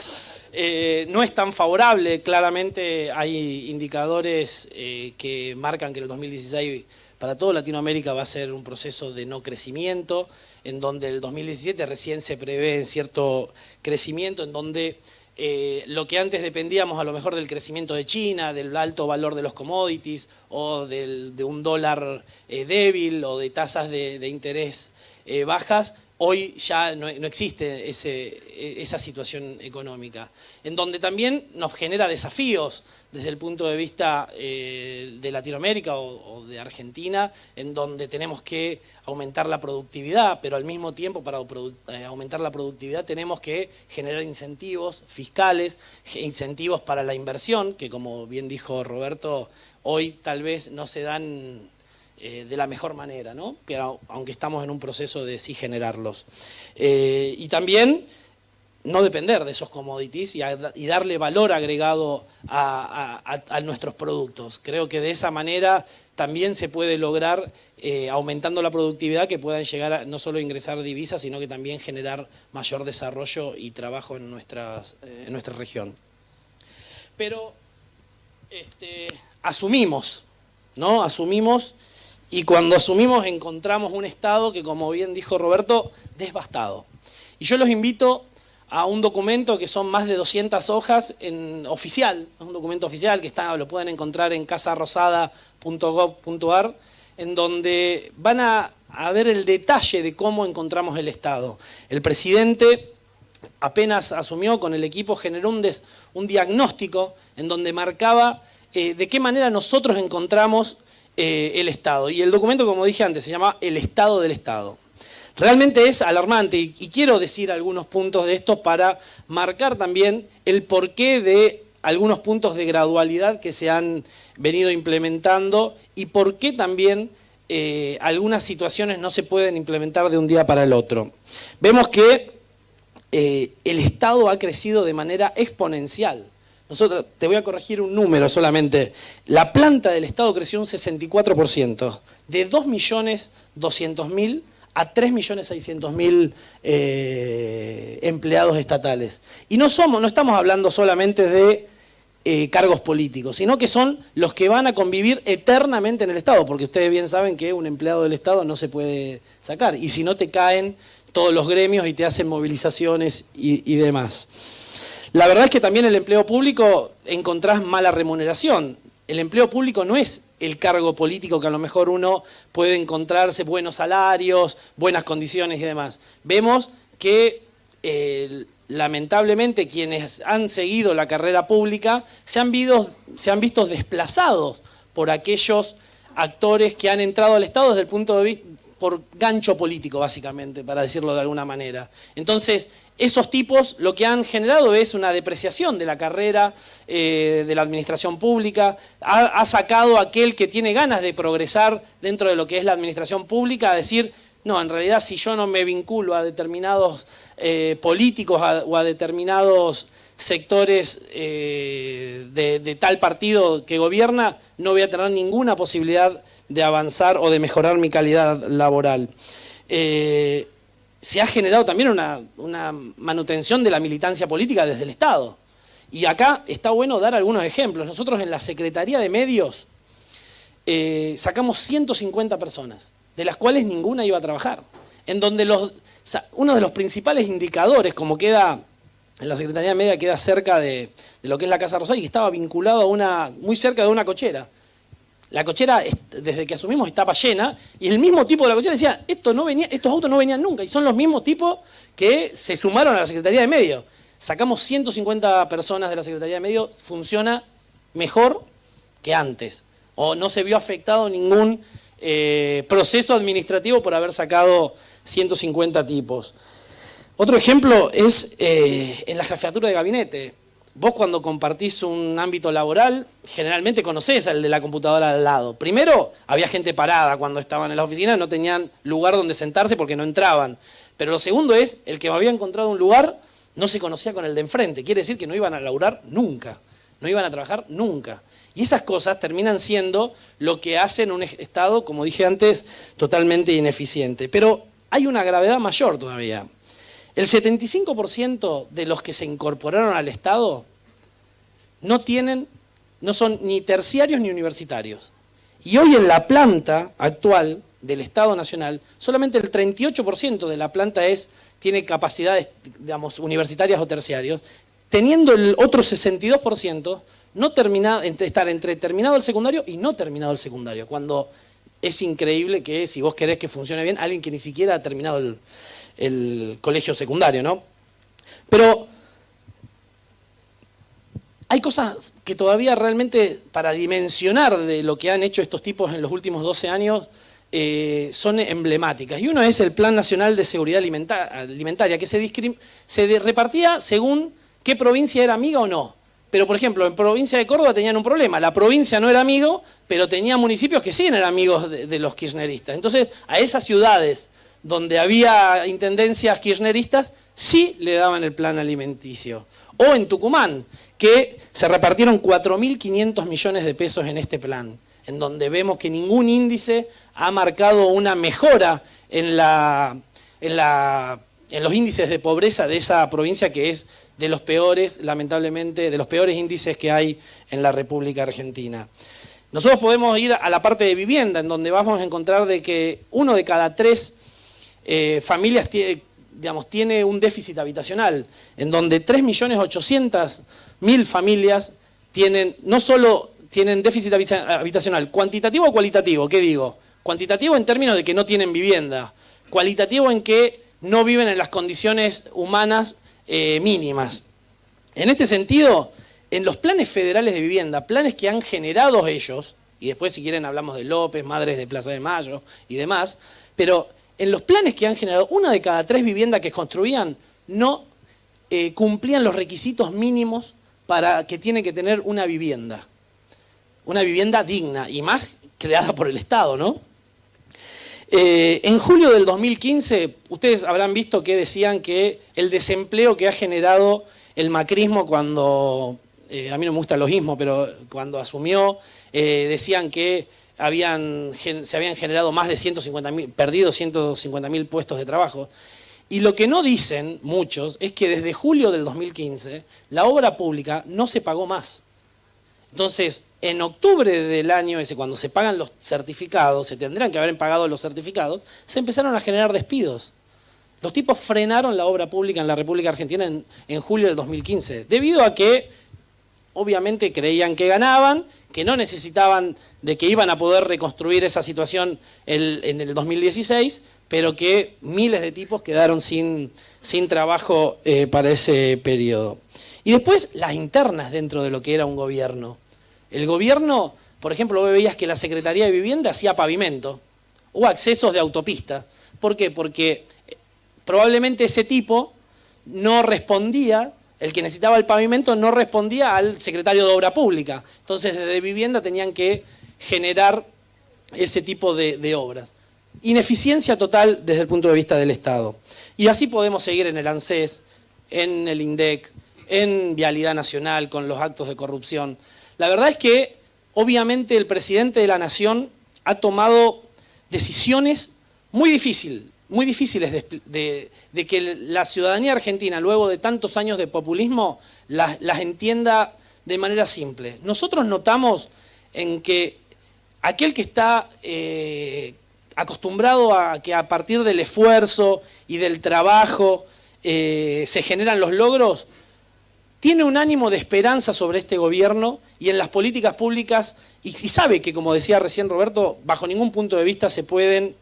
no es tan favorable. Claramente hay indicadores que marcan que el 2016 para toda Latinoamérica va a ser un proceso de no crecimiento, en donde el 2017 recién se prevé cierto crecimiento, en donde lo que antes dependíamos a lo mejor del crecimiento de China, del alto valor de los commodities o de un dólar débil o de tasas de interés bajas, hoy ya no existe esa situación económica, en donde también nos genera desafíos desde el punto de vista de Latinoamérica o de Argentina, en donde tenemos que aumentar la productividad, pero al mismo tiempo para aumentar la productividad tenemos que generar incentivos fiscales, incentivos para la inversión, que como bien dijo Roberto, hoy tal vez no se dan de la mejor manera, ¿no? Pero aunque estamos en un proceso de sí generarlos. Y también no depender de esos commodities y darle valor agregado a nuestros productos. Creo que de esa manera también se puede lograr, aumentando la productividad, que puedan llegar a no solo ingresar divisas, sino que también generar mayor desarrollo y trabajo en nuestra región. Pero asumimos, ¿no? Asumimos. Y cuando asumimos encontramos un Estado que, como bien dijo Roberto, devastado. Y yo los invito a un documento que son más de 200 hojas oficial, es un documento oficial que lo pueden encontrar en casarosada.gov.ar, en donde van a ver el detalle de cómo encontramos el Estado. El presidente apenas asumió con el equipo, generó un diagnóstico en donde marcaba de qué manera nosotros encontramos el Estado. Y el documento, como dije antes, se llama El Estado del Estado. Realmente es alarmante y quiero decir algunos puntos de esto para marcar también el porqué de algunos puntos de gradualidad que se han venido implementando y por qué también algunas situaciones no se pueden implementar de un día para el otro. Vemos que el Estado ha crecido de manera exponencial. Nosotros, te voy a corregir un número solamente. La planta del Estado creció un 64%, de 2.200.000 a 3.600.000 empleados estatales. Y no estamos hablando solamente de cargos políticos, sino que son los que van a convivir eternamente en el Estado, porque ustedes bien saben que un empleado del Estado no se puede sacar, y si no te caen todos los gremios y te hacen movilizaciones y demás. La verdad es que también el empleo público encontrás mala remuneración. El empleo público no es el cargo político que a lo mejor uno puede encontrarse buenos salarios, buenas condiciones y demás. Vemos que lamentablemente quienes han seguido la carrera pública se han visto desplazados por aquellos actores que han entrado al Estado desde el punto de vista, por gancho político básicamente, para decirlo de alguna manera. Entonces, esos tipos lo que han generado es una depreciación de la carrera de la administración pública, ha sacado a aquel que tiene ganas de progresar dentro de lo que es la administración pública a decir, no, en realidad si yo no me vinculo a determinados políticos o a determinados sectores de tal partido que gobierna, no voy a tener ninguna posibilidad de avanzar o de mejorar mi calidad laboral. Se ha generado también una manutención de la militancia política desde el Estado. Y acá está bueno dar algunos ejemplos. Nosotros en la Secretaría de Medios sacamos 150 personas, de las cuales ninguna iba a trabajar. En donde uno de los principales indicadores, como queda en la Secretaría de Media, queda cerca de lo que es la Casa Rosada y que estaba vinculado a muy cerca de una cochera. La cochera, desde que asumimos, estaba llena y el mismo tipo de la cochera decía, estos autos no venían nunca, y son los mismos tipos que se sumaron a la Secretaría de Medio. Sacamos 150 personas de la Secretaría de Medio, funciona mejor que antes, o no se vio afectado ningún proceso administrativo por haber sacado 150 tipos. Otro ejemplo es en la jefatura de gabinete. Vos cuando compartís un ámbito laboral, generalmente conocés al de la computadora al lado. Primero, había gente parada cuando estaban en la oficina, no tenían lugar donde sentarse porque no entraban. Pero lo segundo es, el que había encontrado un lugar no se conocía con el de enfrente. Quiere decir que no iban a laburar nunca, no iban a trabajar nunca. Y esas cosas terminan siendo lo que hacen un Estado, como dije antes, totalmente ineficiente. Pero hay una gravedad mayor todavía. El 75% de los que se incorporaron al Estado no son ni terciarios ni universitarios. Y hoy en la planta actual del Estado Nacional, solamente el 38% de la planta tiene capacidades, digamos, universitarias o terciarios, teniendo el otro 62% estar entre terminado el secundario y no terminado el secundario, cuando es increíble que, si vos querés que funcione bien, alguien que ni siquiera ha terminado el colegio secundario, ¿no? Pero hay cosas que todavía realmente, para dimensionar de lo que han hecho estos tipos en los últimos 12 años, son emblemáticas. Y uno es el Plan Nacional de Seguridad Alimentaria, que se repartía según qué provincia era amiga o no. Pero, por ejemplo, en provincia de Córdoba tenían un problema. La provincia no era amigo, pero tenía municipios que sí eran amigos de los kirchneristas. Entonces, a esas ciudades donde había intendencias kirchneristas, sí le daban el plan alimenticio. O en Tucumán, que se repartieron 4.500 millones de pesos en este plan, en donde vemos que ningún índice ha marcado una mejora en los índices de pobreza de esa provincia, que es de los peores, lamentablemente, de los peores índices que hay en la República Argentina. Nosotros podemos ir a la parte de vivienda, en donde vamos a encontrar de que 1 de cada 3 familias tiene un déficit habitacional, en donde 3.800.000 familias no solo tienen déficit habitacional, cuantitativo o cualitativo. ¿Qué digo? Cuantitativo en términos de que no tienen vivienda, cualitativo en que no viven en las condiciones humanas mínimas. En este sentido, en los planes federales de vivienda, planes que han generado ellos, y después si quieren hablamos de López, Madres de Plaza de Mayo y demás, pero en los planes que han generado, 1 de cada 3 viviendas que construían no cumplían los requisitos mínimos para que tiene que tener una vivienda digna, y más creada por el Estado, ¿no? En julio del 2015, ustedes habrán visto que decían que el desempleo que ha generado el macrismo cuando a mí no me gusta el logismo, pero cuando asumió decían que se habían generado más de 150.000, perdido 150.000 puestos de trabajo. Y lo que no dicen muchos es que desde julio del 2015 la obra pública no se pagó más. Entonces, en octubre del año ese, cuando se pagan los certificados, se tendrían que haber pagado los certificados, se empezaron a generar despidos. Los tipos frenaron la obra pública en la República Argentina en julio del 2015, debido a que obviamente creían que ganaban, que no necesitaban de que iban a poder reconstruir esa situación en el 2016, pero que miles de tipos quedaron sin trabajo para ese periodo. Y después las internas dentro de lo que era un gobierno. El gobierno, por ejemplo, veías que la Secretaría de Vivienda hacía pavimento o accesos de autopista. ¿Por qué? Porque probablemente ese tipo no respondía, el que necesitaba el pavimento no respondía al secretario de Obra Pública. Entonces desde Vivienda tenían que generar ese tipo de obras. Ineficiencia total desde el punto de vista del Estado. Y así podemos seguir en el ANSES, en el INDEC, en Vialidad Nacional, con los actos de corrupción. La verdad es que, obviamente, el presidente de la Nación ha tomado decisiones muy difíciles de que la ciudadanía argentina, luego de tantos años de populismo, las entienda de manera simple. Nosotros notamos en que aquel que está acostumbrado a que a partir del esfuerzo y del trabajo se generan los logros, tiene un ánimo de esperanza sobre este gobierno y en las políticas públicas, y sabe que, como decía recién Roberto, bajo ningún punto de vista se podía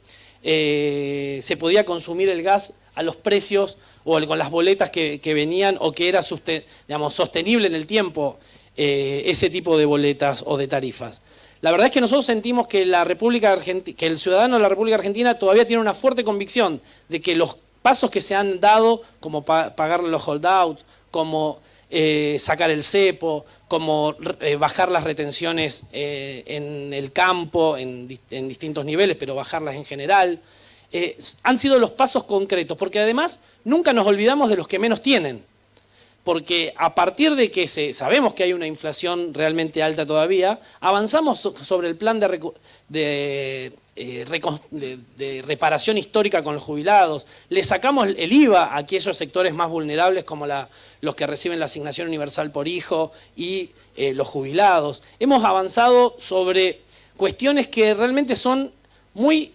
consumir el gas a los precios o con las boletas que venían, o que era sostenible en el tiempo ese tipo de boletas o de tarifas. La verdad es que nosotros sentimos que que el ciudadano de la República Argentina todavía tiene una fuerte convicción de que los pasos que se han dado, como pagar los holdouts, como sacar el cepo, como bajar las retenciones en el campo, en distintos niveles, pero bajarlas en general, han sido los pasos concretos, porque además nunca nos olvidamos de los que menos tienen, porque a partir de que sabemos que hay una inflación realmente alta todavía, avanzamos sobre el plan de reparación histórica con los jubilados, le sacamos el IVA a aquellos sectores más vulnerables como los que reciben la asignación universal por hijo y los jubilados. Hemos avanzado sobre cuestiones que realmente son muy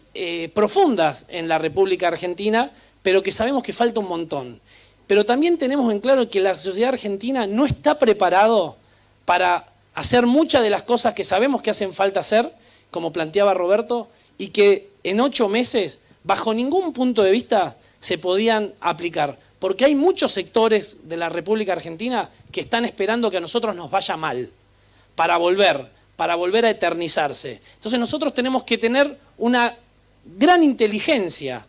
profundas en la República Argentina, pero que sabemos que falta un montón. Pero también tenemos en claro que la sociedad argentina no está preparado para hacer muchas de las cosas que sabemos que hacen falta hacer, como planteaba Roberto, y que en 8 meses, bajo ningún punto de vista, se podían aplicar. Porque hay muchos sectores de la República Argentina que están esperando que a nosotros nos vaya mal, para volver a eternizarse. Entonces nosotros tenemos que tener una gran inteligencia.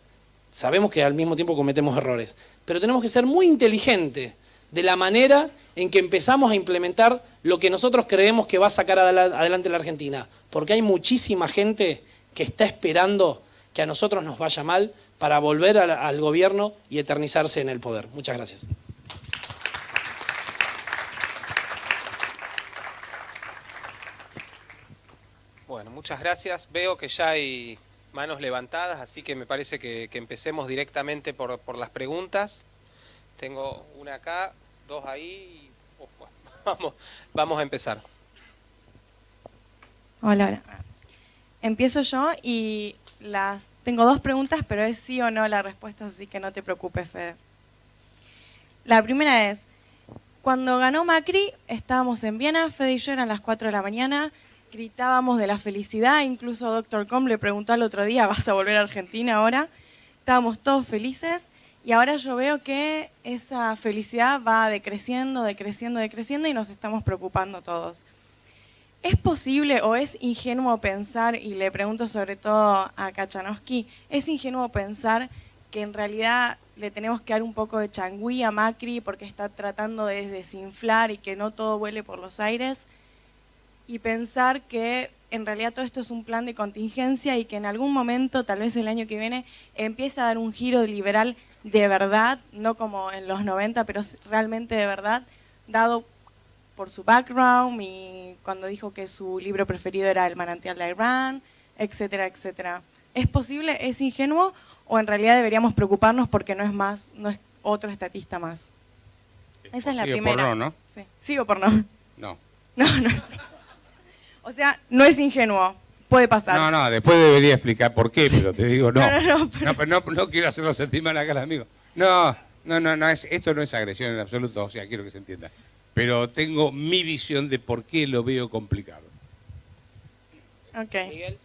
Sabemos que al mismo tiempo cometemos errores, pero tenemos que ser muy inteligentes de la manera en que empezamos a implementar lo que nosotros creemos que va a sacar adelante la Argentina. Porque hay muchísima gente que está esperando que a nosotros nos vaya mal para volver al gobierno y eternizarse en el poder. Muchas gracias. Bueno, muchas gracias. Veo que ya hay manos levantadas, así que me parece que empecemos directamente por las preguntas. Tengo una acá, 2 ahí. Bueno, vamos a empezar. Hola. Empiezo yo y tengo 2 preguntas, pero es sí o no la respuesta, así que no te preocupes, Fede. La primera es, cuando ganó Macri, estábamos en Viena, Fede y yo eran las 4 de la mañana, gritábamos de la felicidad, incluso Dr. Com le preguntó al otro día, ¿vas a volver a Argentina ahora? Estábamos todos felices y ahora yo veo que esa felicidad va decreciendo y nos estamos preocupando todos. ¿Es posible o es ingenuo pensar, y le pregunto sobre todo a Kachanowski, ¿es ingenuo pensar que en realidad le tenemos que dar un poco de changüí a Macri porque está tratando de desinflar y que no todo vuele por los aires? Y pensar que en realidad todo esto es un plan de contingencia y que en algún momento, tal vez el año que viene, empiece a dar un giro liberal de verdad, no como en los 90, pero realmente de verdad, dado por su background y cuando dijo que su libro preferido era El manantial de Irán, etcétera, etcétera. ¿Es posible? ¿Es ingenuo? ¿O en realidad deberíamos preocuparnos porque no es otro estatista más? Esa es la Sí o por primera. no, ¿no? Sí. ¿Sí o por no? No. No. O sea, no es ingenuo. Puede pasar. No, después debería explicar por qué, pero te digo no. No, No quiero hacerlo sentir mal acá al amigo. Esto no es agresión en absoluto, o sea, quiero que se entienda. Pero tengo mi visión de por qué lo veo complicado. Ok. Miguel,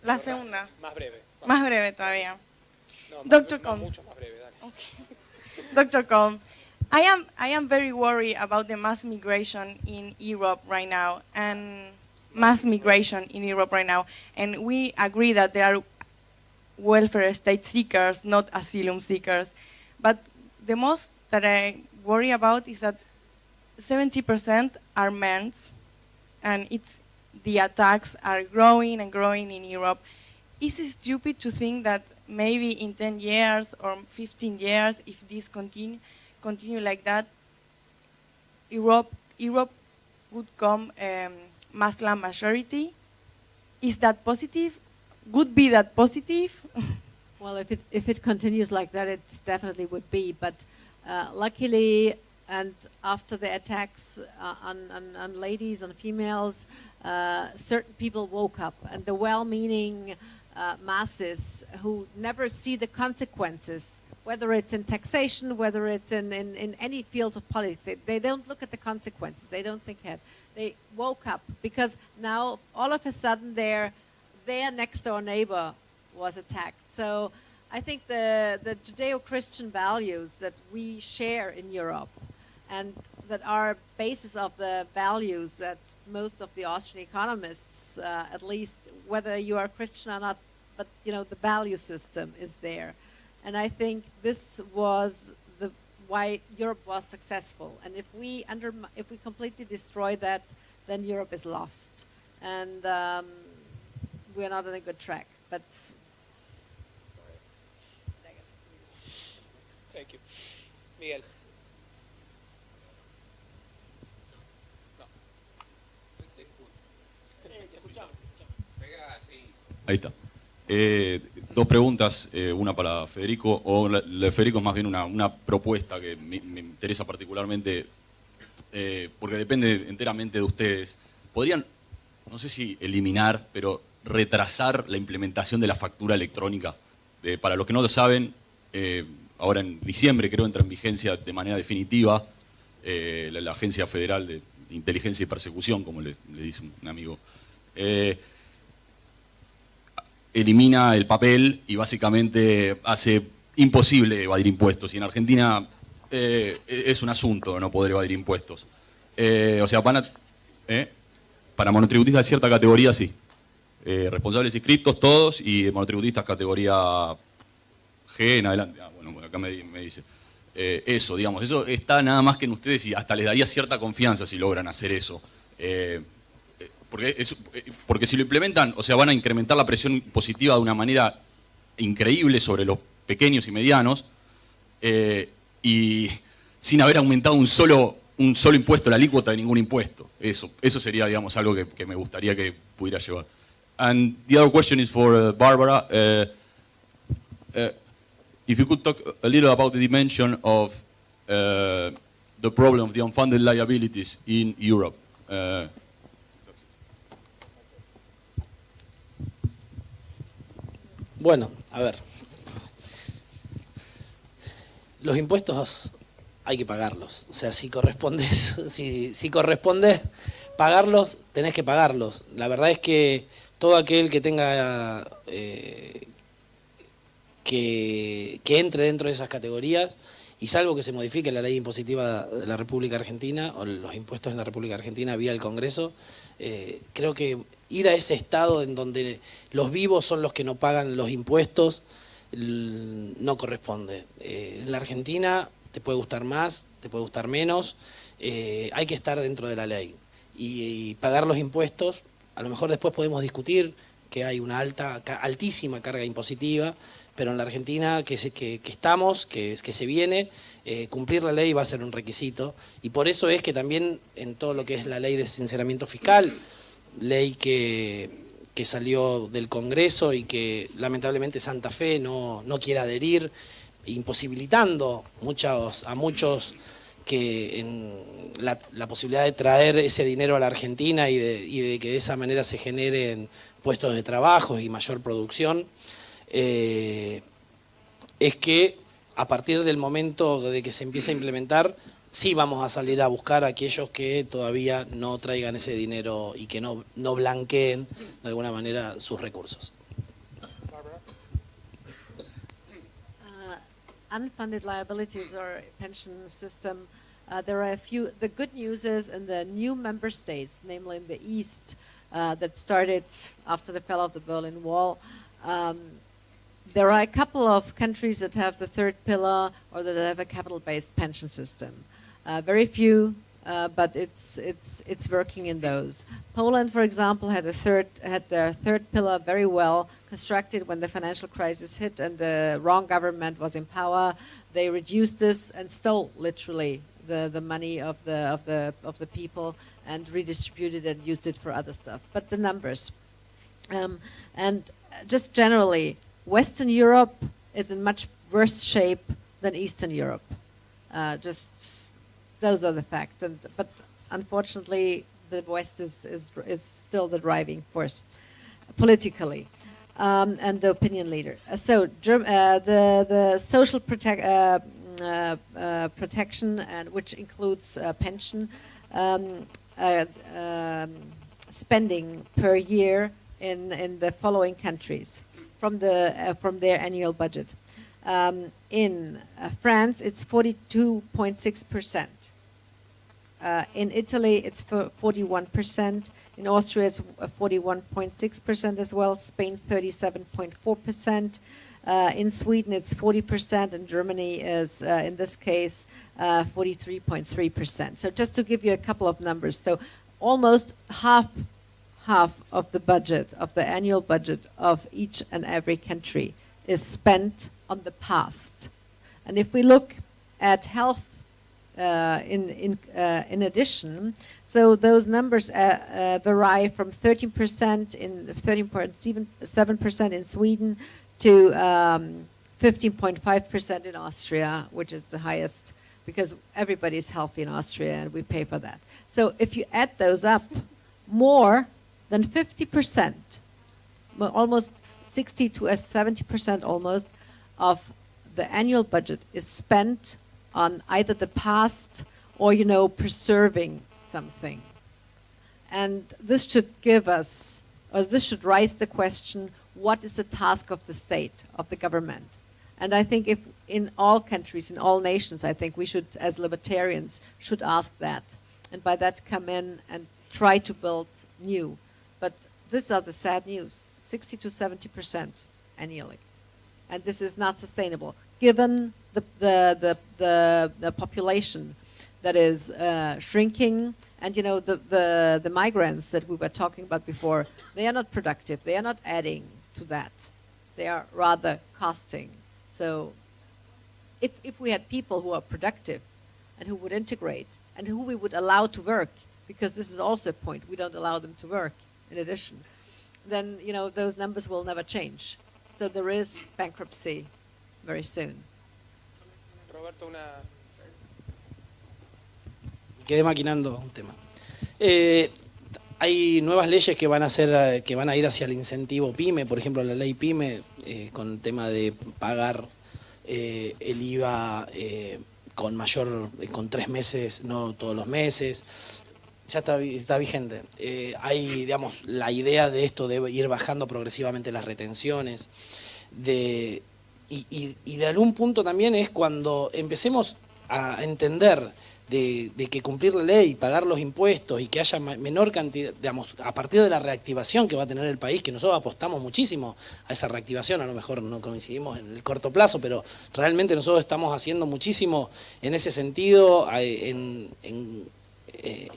La segunda. más breve. Más breve todavía. No, Dr. no, Kohn. mucho más breve, dale. Dr. Kohn, I am very worried about the mass migration in Europe right now, and we agree that there are welfare state seekers, not asylum seekers. But the most that I worry about is that 70% are men, and the attacks are growing and growing in Europe. Is it stupid to think that maybe in 10 years or 15 years, if this continue like that, Europe would come Muslim majority? Is that positive? Would be that positive? Well, if it continues like that, it definitely would be. But luckily, and after the attacks on ladies, on females, certain people woke up, and the well-meaning masses who never see the consequences, whether it's in taxation, whether it's in any field of politics, they don't look at the consequences. They don't think ahead. They woke up because now all of a sudden their next door neighbor was attacked. So I think the Judeo-Christian values that we share in Europe and that are basis of the values that most of the Austrian economists, at least whether you are Christian or not, but the value system is there. And I think this was why Europe was successful. And if we completely destroy that, then Europe is lost. And we're not on a good track. But Thank you. Miguel. Ahí está. Dos preguntas, una para Federico, o la de Federico es más bien una propuesta que me interesa particularmente, porque depende enteramente de ustedes. ¿Podrían, no sé si eliminar, pero retrasar la implementación de la factura electrónica? Para los que no lo saben, ahora en diciembre creo entra en vigencia de manera definitiva la Agencia Federal de Inteligencia y Persecución, como le dice un amigo. Elimina el papel y básicamente hace imposible evadir impuestos. Y en Argentina es un asunto no poder evadir impuestos. O sea, para monotributistas de cierta categoría, sí. Responsables inscriptos todos y monotributistas categoría G en adelante. Bueno, acá me dice. Eso, digamos, eso está nada más que en ustedes y hasta les daría cierta confianza si logran hacer eso. Porque si lo implementan, o sea, van a incrementar la presión impositiva de una manera increíble sobre los pequeños y medianos y sin haber aumentado un solo impuesto, la alícuota de ningún impuesto. Eso sería, digamos, algo que me gustaría que pudiera llevar. And the other question is for Barbara. If you could talk a little about the dimension of the problem of the unfunded liabilities in Europe. Bueno, a ver. Los impuestos hay que pagarlos. O sea, si corresponde pagarlos, tenés que pagarlos. La verdad es que todo aquel que tenga que entre dentro de esas categorías, y salvo que se modifique la ley impositiva de la República Argentina o los impuestos en la República Argentina vía el Congreso, creo que ir a ese estado en donde los vivos son los que no pagan los impuestos no corresponde. En la Argentina te puede gustar más, te puede gustar menos, hay que estar dentro de la ley y pagar los impuestos. A lo mejor después podemos discutir que hay una altísima carga impositiva, pero en la Argentina que estamos, que se viene, cumplir la ley va a ser un requisito, y por eso es que también en todo lo que es la ley de sinceramiento fiscal, ley que salió del Congreso y que lamentablemente Santa Fe no quiere adherir, imposibilitando a muchos que la posibilidad de traer ese dinero a la Argentina y de que de esa manera se generen puestos de trabajo y mayor producción, es que a partir del momento de que se empiece a implementar, sí vamos a salir a buscar a aquellos que todavía no traigan ese dinero y que no blanqueen de alguna manera sus recursos. Unfunded liabilities or pension system, there are a few. The good news is in the new member states, namely in the East, that started after the fall of the Berlin Wall, there are a couple of countries that have the third pillar or that have a capital-based pension system. Very few, but it's working in those. Poland, for example, had their third pillar very well constructed when the financial crisis hit and the wrong government was in power. They reduced this and stole literally the money of the people and redistributed and used it for other stuff. But the numbers, and just generally, Western Europe is in much worse shape than Eastern Europe. Just those are the facts. But unfortunately, the West is still the driving force politically, and the opinion leader. So the social protection, and which includes pension spending per year in the following countries from their annual budget. In France, it's 42.6%. In Italy, it's 41%. In Austria, it's 41.6% as well. Spain, 37.4%. In Sweden, it's 40%, and Germany is, in this case, 43.3%. So just to give you a couple of numbers, so almost half of the budget, of the annual budget of each and every country is spent on the past. And if we look at health in addition, so those numbers vary from 13.7% in Sweden to 15.5% in Austria, which is the highest because everybody's healthy in Austria and we pay for that. So if you add those up, more than 50%, almost 60 to 70% almost, of the annual budget is spent on either the past or, preserving something. And this should give us, or this should raise the question, what is the task of the state, of the government? And I think if in all countries, in all nations, I think we should, as libertarians, should ask that. And by that come in and try to build new. But these are the sad news, 60 to 70% annually. And this is not sustainable, given the population that is shrinking. And the migrants that we were talking about before, they are not productive. They are not adding to that. They are rather costing. So if we had people who are productive and who would integrate and who we would allow to work, because this is also a point, we don't allow them to work in addition, then those numbers will never change. So there is bankruptcy very soon. Roberto, Quedé maquinando un tema. Hay nuevas leyes que van a ir hacia el incentivo PYME, por ejemplo la ley PYME, con el tema de pagar el IVA con 3 meses, no todos los meses. Ya está vigente. Hay, la idea de esto de ir bajando progresivamente las retenciones. Y de algún punto también es cuando empecemos a entender de que cumplir la ley, pagar los impuestos y que haya menor cantidad, a partir de la reactivación que va a tener el país, que nosotros apostamos muchísimo a esa reactivación, a lo mejor no coincidimos en el corto plazo, pero realmente nosotros estamos haciendo muchísimo en ese sentido, en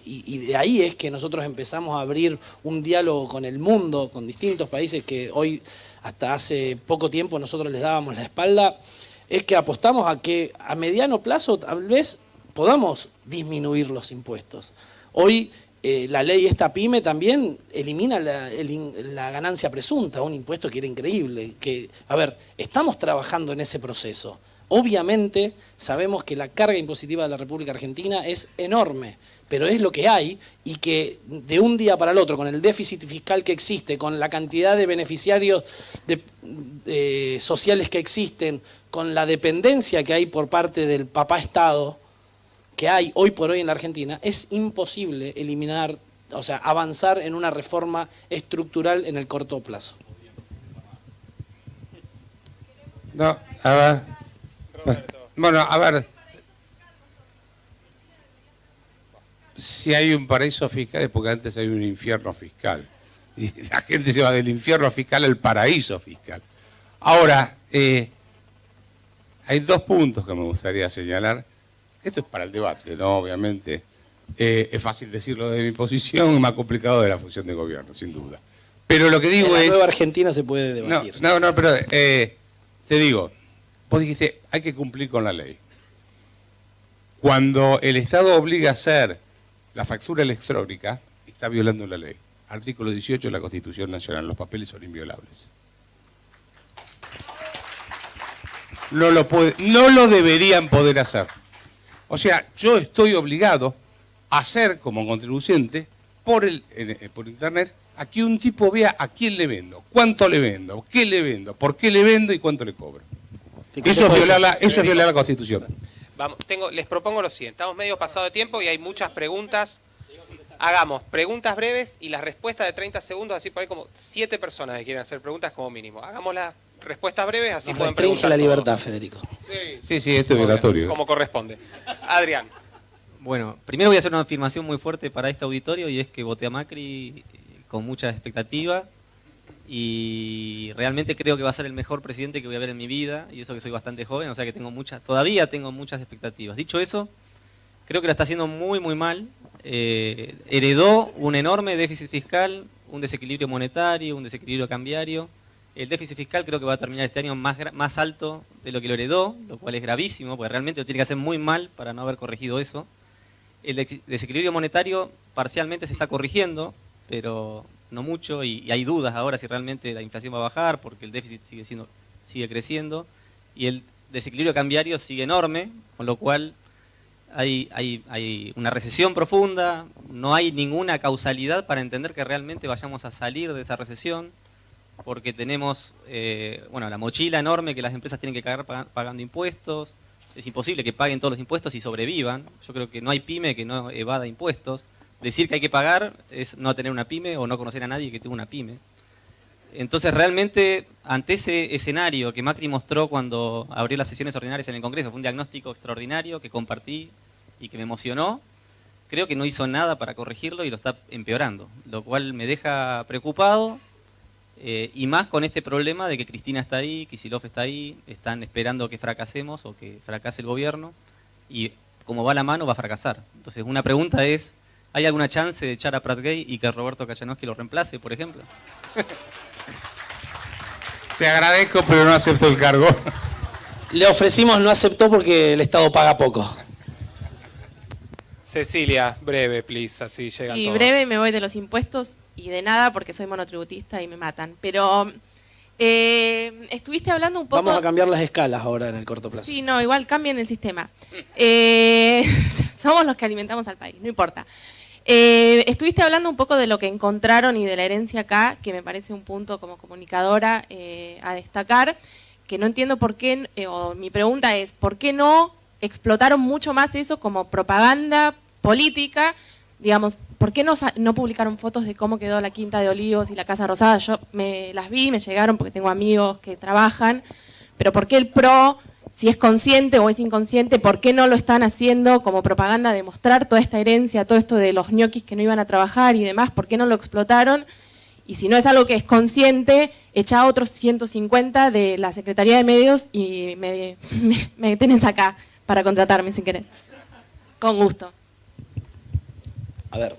y de ahí es que nosotros empezamos a abrir un diálogo con el mundo, con distintos países que hoy, hasta hace poco tiempo, nosotros les dábamos la espalda, es que apostamos a que a mediano plazo tal vez podamos disminuir los impuestos. Hoy la ley esta PYME también elimina la ganancia presunta, un impuesto que era increíble. Que, a ver, estamos trabajando en ese proceso. Obviamente sabemos que la carga impositiva de la República Argentina es enorme, pero es lo que hay, y que de un día para el otro, con el déficit fiscal que existe, con la cantidad de beneficiarios sociales que existen, con la dependencia que hay por parte del papá Estado, que hay hoy por hoy en la Argentina, es imposible eliminar, o sea, avanzar en una reforma estructural en el corto plazo. No, a ver. Bueno, a ver. Si hay un paraíso fiscal es porque antes hay un infierno fiscal. Y la gente se va del infierno fiscal al paraíso fiscal. Ahora, hay dos puntos que me gustaría señalar. Esto es para el debate, ¿no? Obviamente. Es fácil decirlo de mi posición, es más complicado de la función de gobierno, sin duda. Pero lo que digo en la es... nueva Argentina se puede debatir. No, pero te digo, vos dijiste, hay que cumplir con la ley. Cuando el Estado obliga a hacer la factura electrónica, está violando la ley. Artículo 18 de la Constitución Nacional, los papeles son inviolables. No lo deberían poder hacer. O sea, yo estoy obligado a hacer como contribuyente por internet a que un tipo vea a quién le vendo, cuánto le vendo, qué le vendo, por qué le vendo y cuánto le cobro. Eso es violar la Constitución. Vamos, les propongo lo siguiente, estamos medio pasado de tiempo y hay muchas preguntas. Hagamos preguntas breves y las respuestas de 30 segundos, así por ahí como 7 personas que quieren hacer preguntas como mínimo. Hagamos las respuestas breves, así Nos pueden restringe preguntar la libertad, todos. Federico. Sí, esto es violatorio. Como corresponde. Adrián. Bueno, primero voy a hacer una afirmación muy fuerte para este auditorio y es que voté a Macri con mucha expectativa y realmente creo que va a ser el mejor presidente que voy a ver en mi vida, y eso que soy bastante joven, o sea que todavía tengo muchas expectativas. Dicho eso, creo que la está haciendo muy muy mal. Heredó un enorme déficit fiscal, un desequilibrio monetario, un desequilibrio cambiario. El déficit fiscal creo que va a terminar este año más alto de lo que lo heredó, lo cual es gravísimo, porque realmente lo tiene que hacer muy mal para no haber corregido eso. El desequilibrio monetario parcialmente se está corrigiendo, pero no mucho, y hay dudas ahora si realmente la inflación va a bajar, porque el déficit sigue creciendo, y el desequilibrio cambiario sigue enorme, con lo cual hay una recesión profunda, no hay ninguna causalidad para entender que realmente vayamos a salir de esa recesión, porque tenemos la mochila enorme que las empresas tienen que cargar pagando impuestos. Es imposible que paguen todos los impuestos y sobrevivan. Yo creo que no hay pyme que no evada impuestos. Decir que hay que pagar es no tener una pyme o no conocer a nadie que tenga una pyme. Entonces realmente ante ese escenario que Macri mostró cuando abrió las sesiones ordinarias en el Congreso, fue un diagnóstico extraordinario que compartí y que me emocionó. Creo que no hizo nada para corregirlo y lo está empeorando, lo cual me deja preocupado. Y más con este problema de que Cristina está ahí, Kicillof está ahí, están esperando que fracasemos o que fracase el gobierno, y como va la mano va a fracasar. Entonces una pregunta es, ¿hay alguna chance de echar a Prat Gay y que Roberto Kachanovsky lo reemplace, por ejemplo? Te agradezco, pero no acepto el cargo. Le ofrecimos, no aceptó porque el Estado paga poco. Cecilia, breve, please, así llegan Sí, todos. breve, me voy de los impuestos y de nada porque soy monotributista y me matan. Pero estuviste hablando un poco... Vamos a cambiar las escalas ahora en el corto plazo. Sí, no, igual cambien el sistema. Somos los que alimentamos al país, no importa. Estuviste hablando un poco de lo que encontraron y de la herencia acá, que me parece un punto como comunicadora a destacar, que no entiendo por qué, o mi pregunta es, ¿por qué no explotaron mucho más eso como propaganda política? Digamos, ¿por qué no publicaron fotos de cómo quedó la Quinta de Olivos y la Casa Rosada? Yo las vi, me llegaron porque tengo amigos que trabajan, pero ¿por qué el PRO, si es consciente o es inconsciente, por qué no lo están haciendo como propaganda de mostrar toda esta herencia, todo esto de los ñoquis que no iban a trabajar y demás? ¿Por qué no lo explotaron? Y si no es algo que es consciente, echa otros 150 de la Secretaría de Medios y me tenés acá para contratarme si querés. Con gusto. A ver,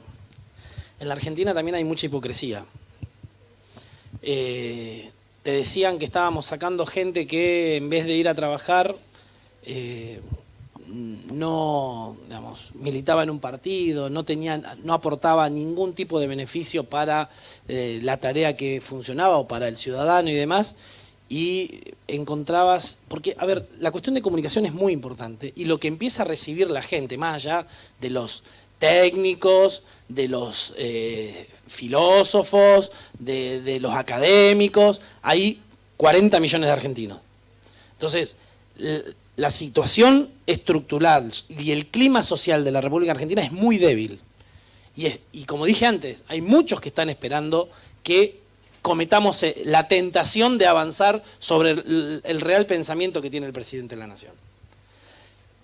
en la Argentina también hay mucha hipocresía. Te decían que estábamos sacando gente que en vez de ir a trabajar no, digamos, militaba en un partido, no aportaba ningún tipo de beneficio para la tarea que funcionaba o para el ciudadano y demás. Y encontrabas, porque, a ver, la cuestión de comunicación es muy importante y lo que empieza a recibir la gente, más allá de los técnicos, de los filósofos, de los académicos, hay 40 millones de argentinos. Entonces, la situación estructural y el clima social de la República Argentina es muy débil. Y como dije antes, hay muchos que están esperando que cometamos la tentación de avanzar sobre el real pensamiento que tiene el presidente de la Nación.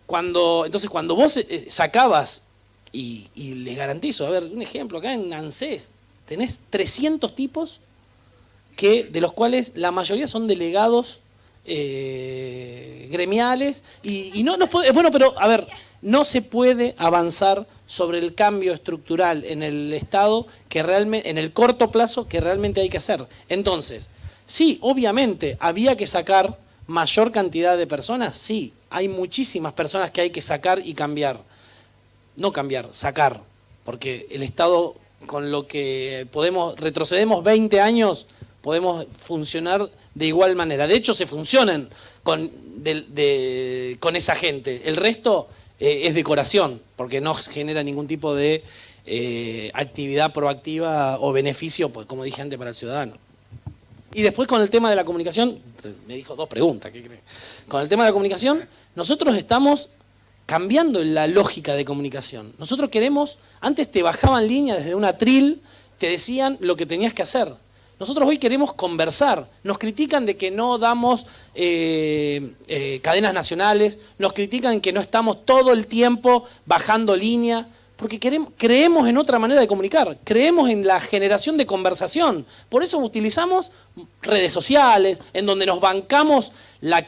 Entonces, cuando vos sacabas, y les garantizo, a ver, un ejemplo, acá en ANSES tenés 300 tipos de los cuales la mayoría son delegados gremiales, y no puede, bueno, pero a ver, no se puede avanzar sobre el cambio estructural en el Estado que realmente, en el corto plazo, que realmente hay que hacer. Entonces, sí, obviamente, había que sacar mayor cantidad de personas, sí, hay muchísimas personas que hay que sacar y cambiar. No cambiar, sacar, porque el Estado, con lo que retrocedemos 20 años, podemos funcionar de igual manera. De hecho, se funcionan con esa gente. El resto es decoración, porque no genera ningún tipo de actividad proactiva o beneficio, pues, como dije antes, para el ciudadano. Y después con el tema de la comunicación, me dijo 2 preguntas, ¿qué cree? Con el tema de la comunicación, nosotros estamos cambiando la lógica de comunicación. Nosotros queremos, antes te bajaban línea desde un atril, te decían lo que tenías que hacer. Nosotros hoy queremos conversar. Nos critican de que no damos cadenas nacionales, nos critican que no estamos todo el tiempo bajando línea, porque creemos en otra manera de comunicar, creemos en la generación de conversación. Por eso utilizamos redes sociales, en donde nos bancamos las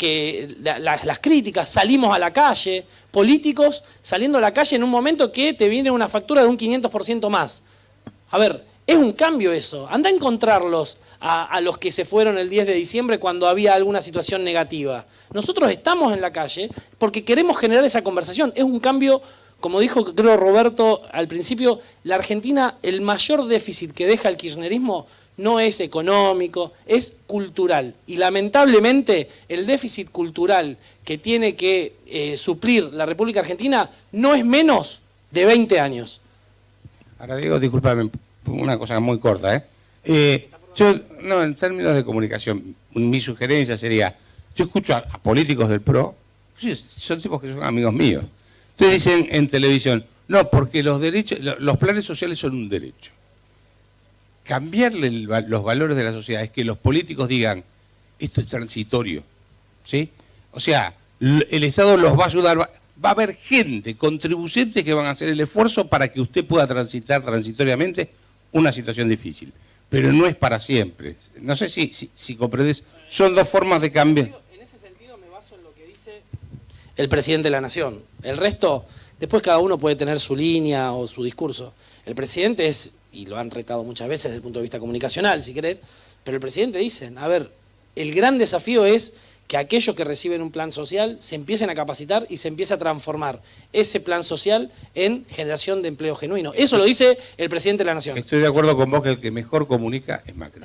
críticas, salimos a la calle, políticos saliendo a la calle en un momento que te viene una factura de un 500% más. A ver, es un cambio eso. Anda a encontrarlos a los que se fueron el 10 de diciembre cuando había alguna situación negativa. Nosotros estamos en la calle porque queremos generar esa conversación. Es un cambio, como dijo creo Roberto al principio, la Argentina, el mayor déficit que deja el kirchnerismo no es económico, es cultural. Y lamentablemente el déficit cultural que tiene que suplir la República Argentina no es menos de 20 años. Ahora Diego, discúlpame, una cosa muy corta, no, en términos de comunicación, mi sugerencia sería, yo escucho a políticos del PRO, son tipos que son amigos míos. Ustedes dicen en televisión, no, porque los planes sociales son un derecho. Cambiarle los valores de la sociedad es que los políticos digan, esto es transitorio, ¿sí? O sea, el Estado los va a ayudar, va a haber gente, contribuyentes que van a hacer el esfuerzo para que usted pueda transitar transitoriamente una situación difícil, pero no es para siempre. No sé si comprendes, son 2 formas de cambio. En ese sentido me baso en lo que dice el presidente de la Nación. El resto, después cada uno puede tener su línea o su discurso. El presidente es, y lo han retado muchas veces desde el punto de vista comunicacional, si querés, pero el presidente dice, a ver, el gran desafío es que aquellos que reciben un plan social se empiecen a capacitar y se empiece a transformar ese plan social en generación de empleo genuino. Eso lo dice el presidente de la Nación. Estoy de acuerdo con vos que el que mejor comunica es Macri.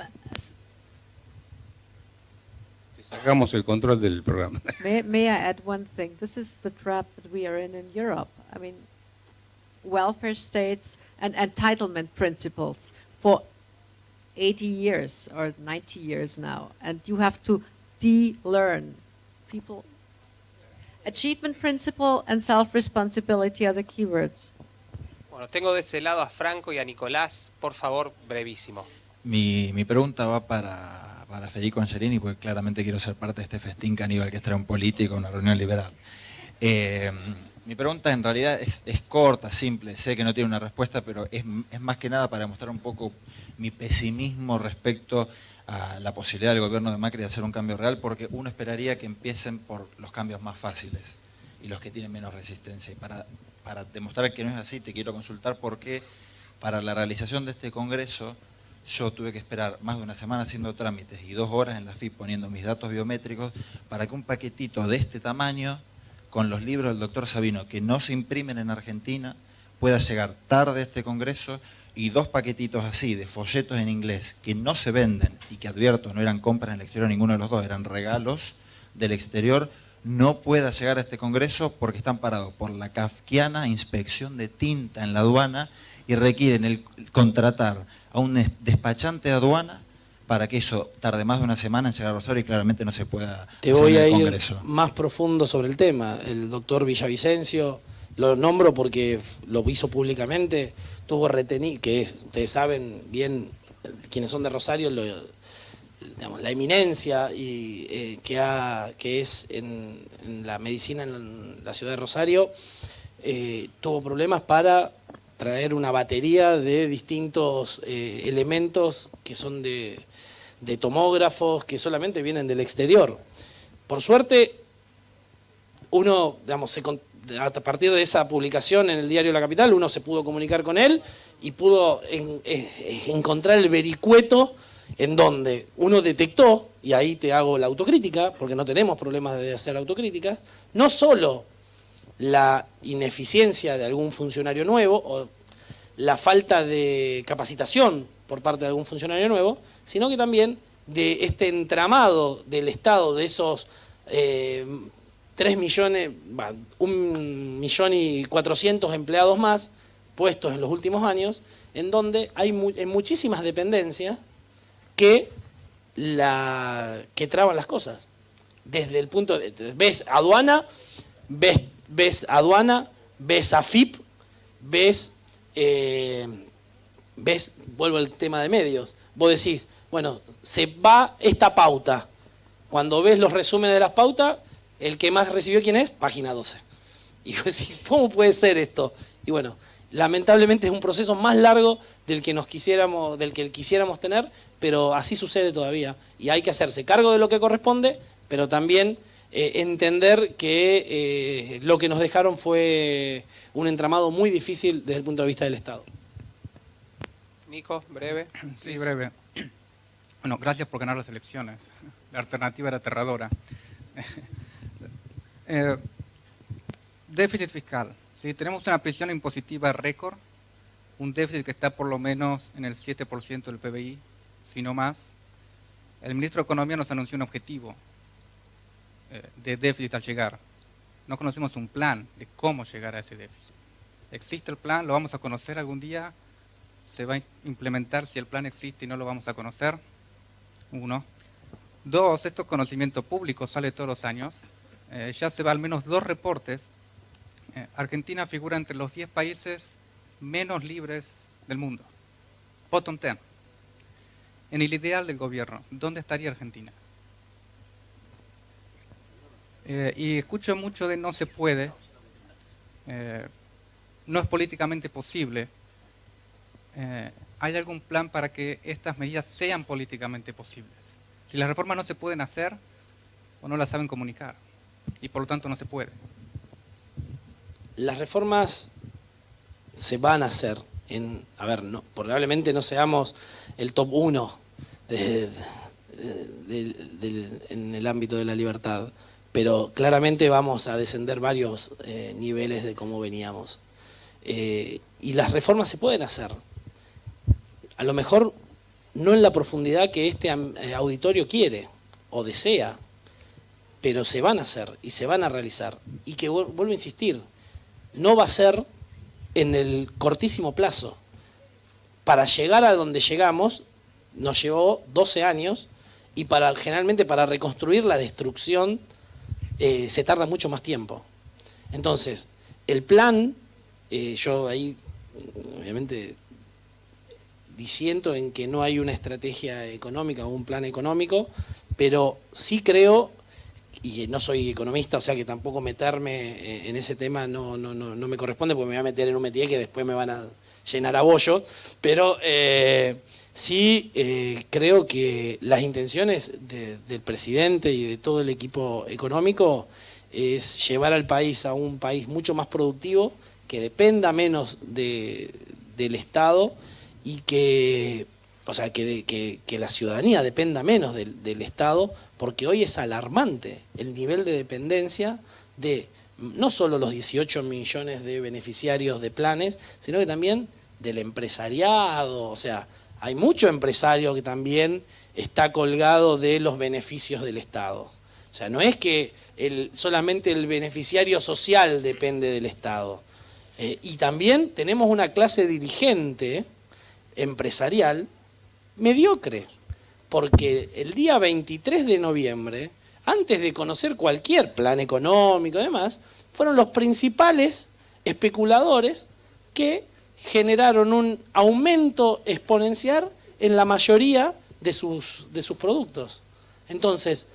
Sacamos el control del programa. May I add one thing? This is the trap that we are in Europe. I mean, welfare states and entitlement principles for 80 years or 90 years now, and you have to de-learn people. Achievement principle and self-responsibility are the keywords. Bueno, tengo de ese lado a Franco y a Nicolás, por favor, brevísimo. Mi pregunta va para Federico Angelini, porque claramente quiero ser parte de este festín caníbal que es traer un político, una reunión liberal. Mi pregunta en realidad es corta, simple, sé que no tiene una respuesta, pero es más que nada para mostrar un poco mi pesimismo respecto a la posibilidad del gobierno de Macri de hacer un cambio real, porque uno esperaría que empiecen por los cambios más fáciles y los que tienen menos resistencia. Y para para demostrar que no es así, te quiero consultar por qué para la realización de este congreso yo tuve que esperar más de una semana haciendo trámites y 2 horas en la FIP poniendo mis datos biométricos para que un paquetito de este tamaño, con los libros del doctor Sabino, que no se imprimen en Argentina, pueda llegar tarde a este congreso, y 2 paquetitos así de folletos en inglés que no se venden y que, advierto, no eran compras en el exterior ninguno de los dos, eran regalos del exterior, no pueda llegar a este congreso porque están parados por la kafkiana inspección de tinta en la aduana y requieren contratar a un despachante de aduana para que eso tarde más de una semana en llegar a Rosario y claramente no se pueda Te hacer voy en a el ir congreso. más profundo sobre el tema. El doctor Villavicencio, lo nombro porque lo hizo públicamente, tuvo retenido, que ustedes saben bien, quienes son de Rosario, digamos, la eminencia y, que es en la medicina en la ciudad de Rosario, tuvo problemas para traer una batería de distintos elementos que son de tomógrafos que solamente vienen del exterior. Por suerte, uno, digamos, a partir de esa publicación en el diario La Capital, uno se pudo comunicar con él y pudo encontrar el vericueto en donde uno detectó, y ahí te hago la autocrítica, porque no tenemos problemas de hacer autocríticas, no solo la ineficiencia de algún funcionario nuevo o la falta de capacitación por parte de algún funcionario nuevo, sino que también de este entramado del Estado, de esos 1,4 millones empleados más puestos en los últimos años, en donde hay en muchísimas dependencias que traban las cosas. Desde el punto de, ves aduana, ves AFIP, vuelvo al tema de medios, vos decís, bueno, se va esta pauta, cuando ves los resúmenes de las pautas, el que más recibió, ¿quién es? Página 12. Y vos decís, ¿cómo puede ser esto? Y bueno, lamentablemente es un proceso más largo del que quisiéramos tener, pero así sucede todavía. Y hay que hacerse cargo de lo que corresponde, pero también entender que lo que nos dejaron fue un entramado muy difícil desde el punto de vista del Estado. Nico, breve. Sí, breve. Bueno, gracias por ganar las elecciones. La alternativa era aterradora. Déficit fiscal. Sí, tenemos una presión impositiva récord, un déficit que está por lo menos en el 7% del PBI, si no más. El ministro de Economía nos anunció un objetivo de déficit al llegar. No conocemos un plan de cómo llegar a ese déficit. ¿Existe el plan? ¿Lo vamos a conocer algún día? ¿Se va a implementar si el plan existe y no lo vamos a conocer? 1. 2, esto es conocimiento público, sale todos los años. Ya se va al menos 2 reportes. Argentina figura entre los 10 países menos libres del mundo. Bottom 10. En el ideal del gobierno, ¿dónde estaría Argentina? Y escucho mucho de no se puede, no es políticamente posible. ¿Hay algún plan para que estas medidas sean políticamente posibles? Si las reformas no se pueden hacer o no las saben comunicar y por lo tanto no se puede. Las reformas se van a hacer. Probablemente no seamos el top 1 en el ámbito de la libertad, pero claramente vamos a descender varios niveles de cómo veníamos. Y las reformas se pueden hacer. A lo mejor no en la profundidad que este auditorio quiere o desea, pero se van a hacer y se van a realizar. Y que vuelvo a insistir, no va a ser en el cortísimo plazo. Para llegar a donde llegamos nos llevó 12 años y generalmente para reconstruir la destrucción se tarda mucho más tiempo. Entonces, el plan, yo ahí obviamente disiento en que no hay una estrategia económica o un plan económico, pero sí creo, y no soy economista, o sea que tampoco meterme en ese tema no me corresponde, porque me voy a meter en un métier que después me van a llenar a bollo, pero sí creo que las intenciones del presidente y de todo el equipo económico es llevar al país a un país mucho más productivo, que dependa menos del Estado y que, o sea, que la ciudadanía dependa menos del Estado, porque hoy es alarmante el nivel de dependencia de no solo los 18 millones de beneficiarios de planes, sino que también del empresariado. O sea, hay mucho empresario que también está colgado de los beneficios del Estado. O sea, no es que solamente el beneficiario social depende del Estado. Y también tenemos una clase dirigente empresarial mediocre, porque el día 23 de noviembre, antes de conocer cualquier plan económico y demás, fueron los principales especuladores que generaron un aumento exponencial en la mayoría de sus productos. Entonces,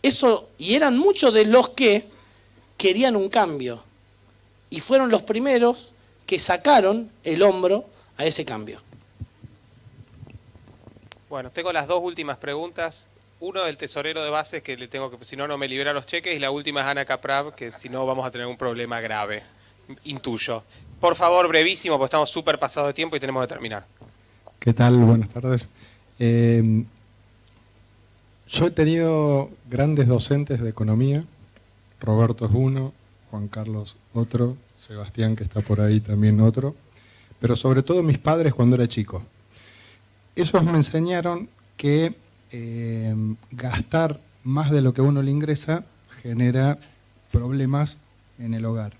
eso, y eran muchos de los que querían un cambio, y fueron los primeros que sacaron el hombro a ese cambio. Bueno, tengo las dos últimas preguntas. Uno del tesorero de bases, que le tengo que, si no, no me libera los cheques, y la última es Ana Caprav, que si no vamos a tener un problema grave, intuyo. Por favor, brevísimo, porque estamos súper pasados de tiempo y tenemos que terminar. ¿Qué tal? Buenas tardes. Yo he tenido grandes docentes de economía. Roberto es uno, Juan Carlos otro, Sebastián, que está por ahí, también otro. Pero sobre todo mis padres cuando era chico. Esos me enseñaron que gastar más de lo que uno le ingresa genera problemas en el hogar.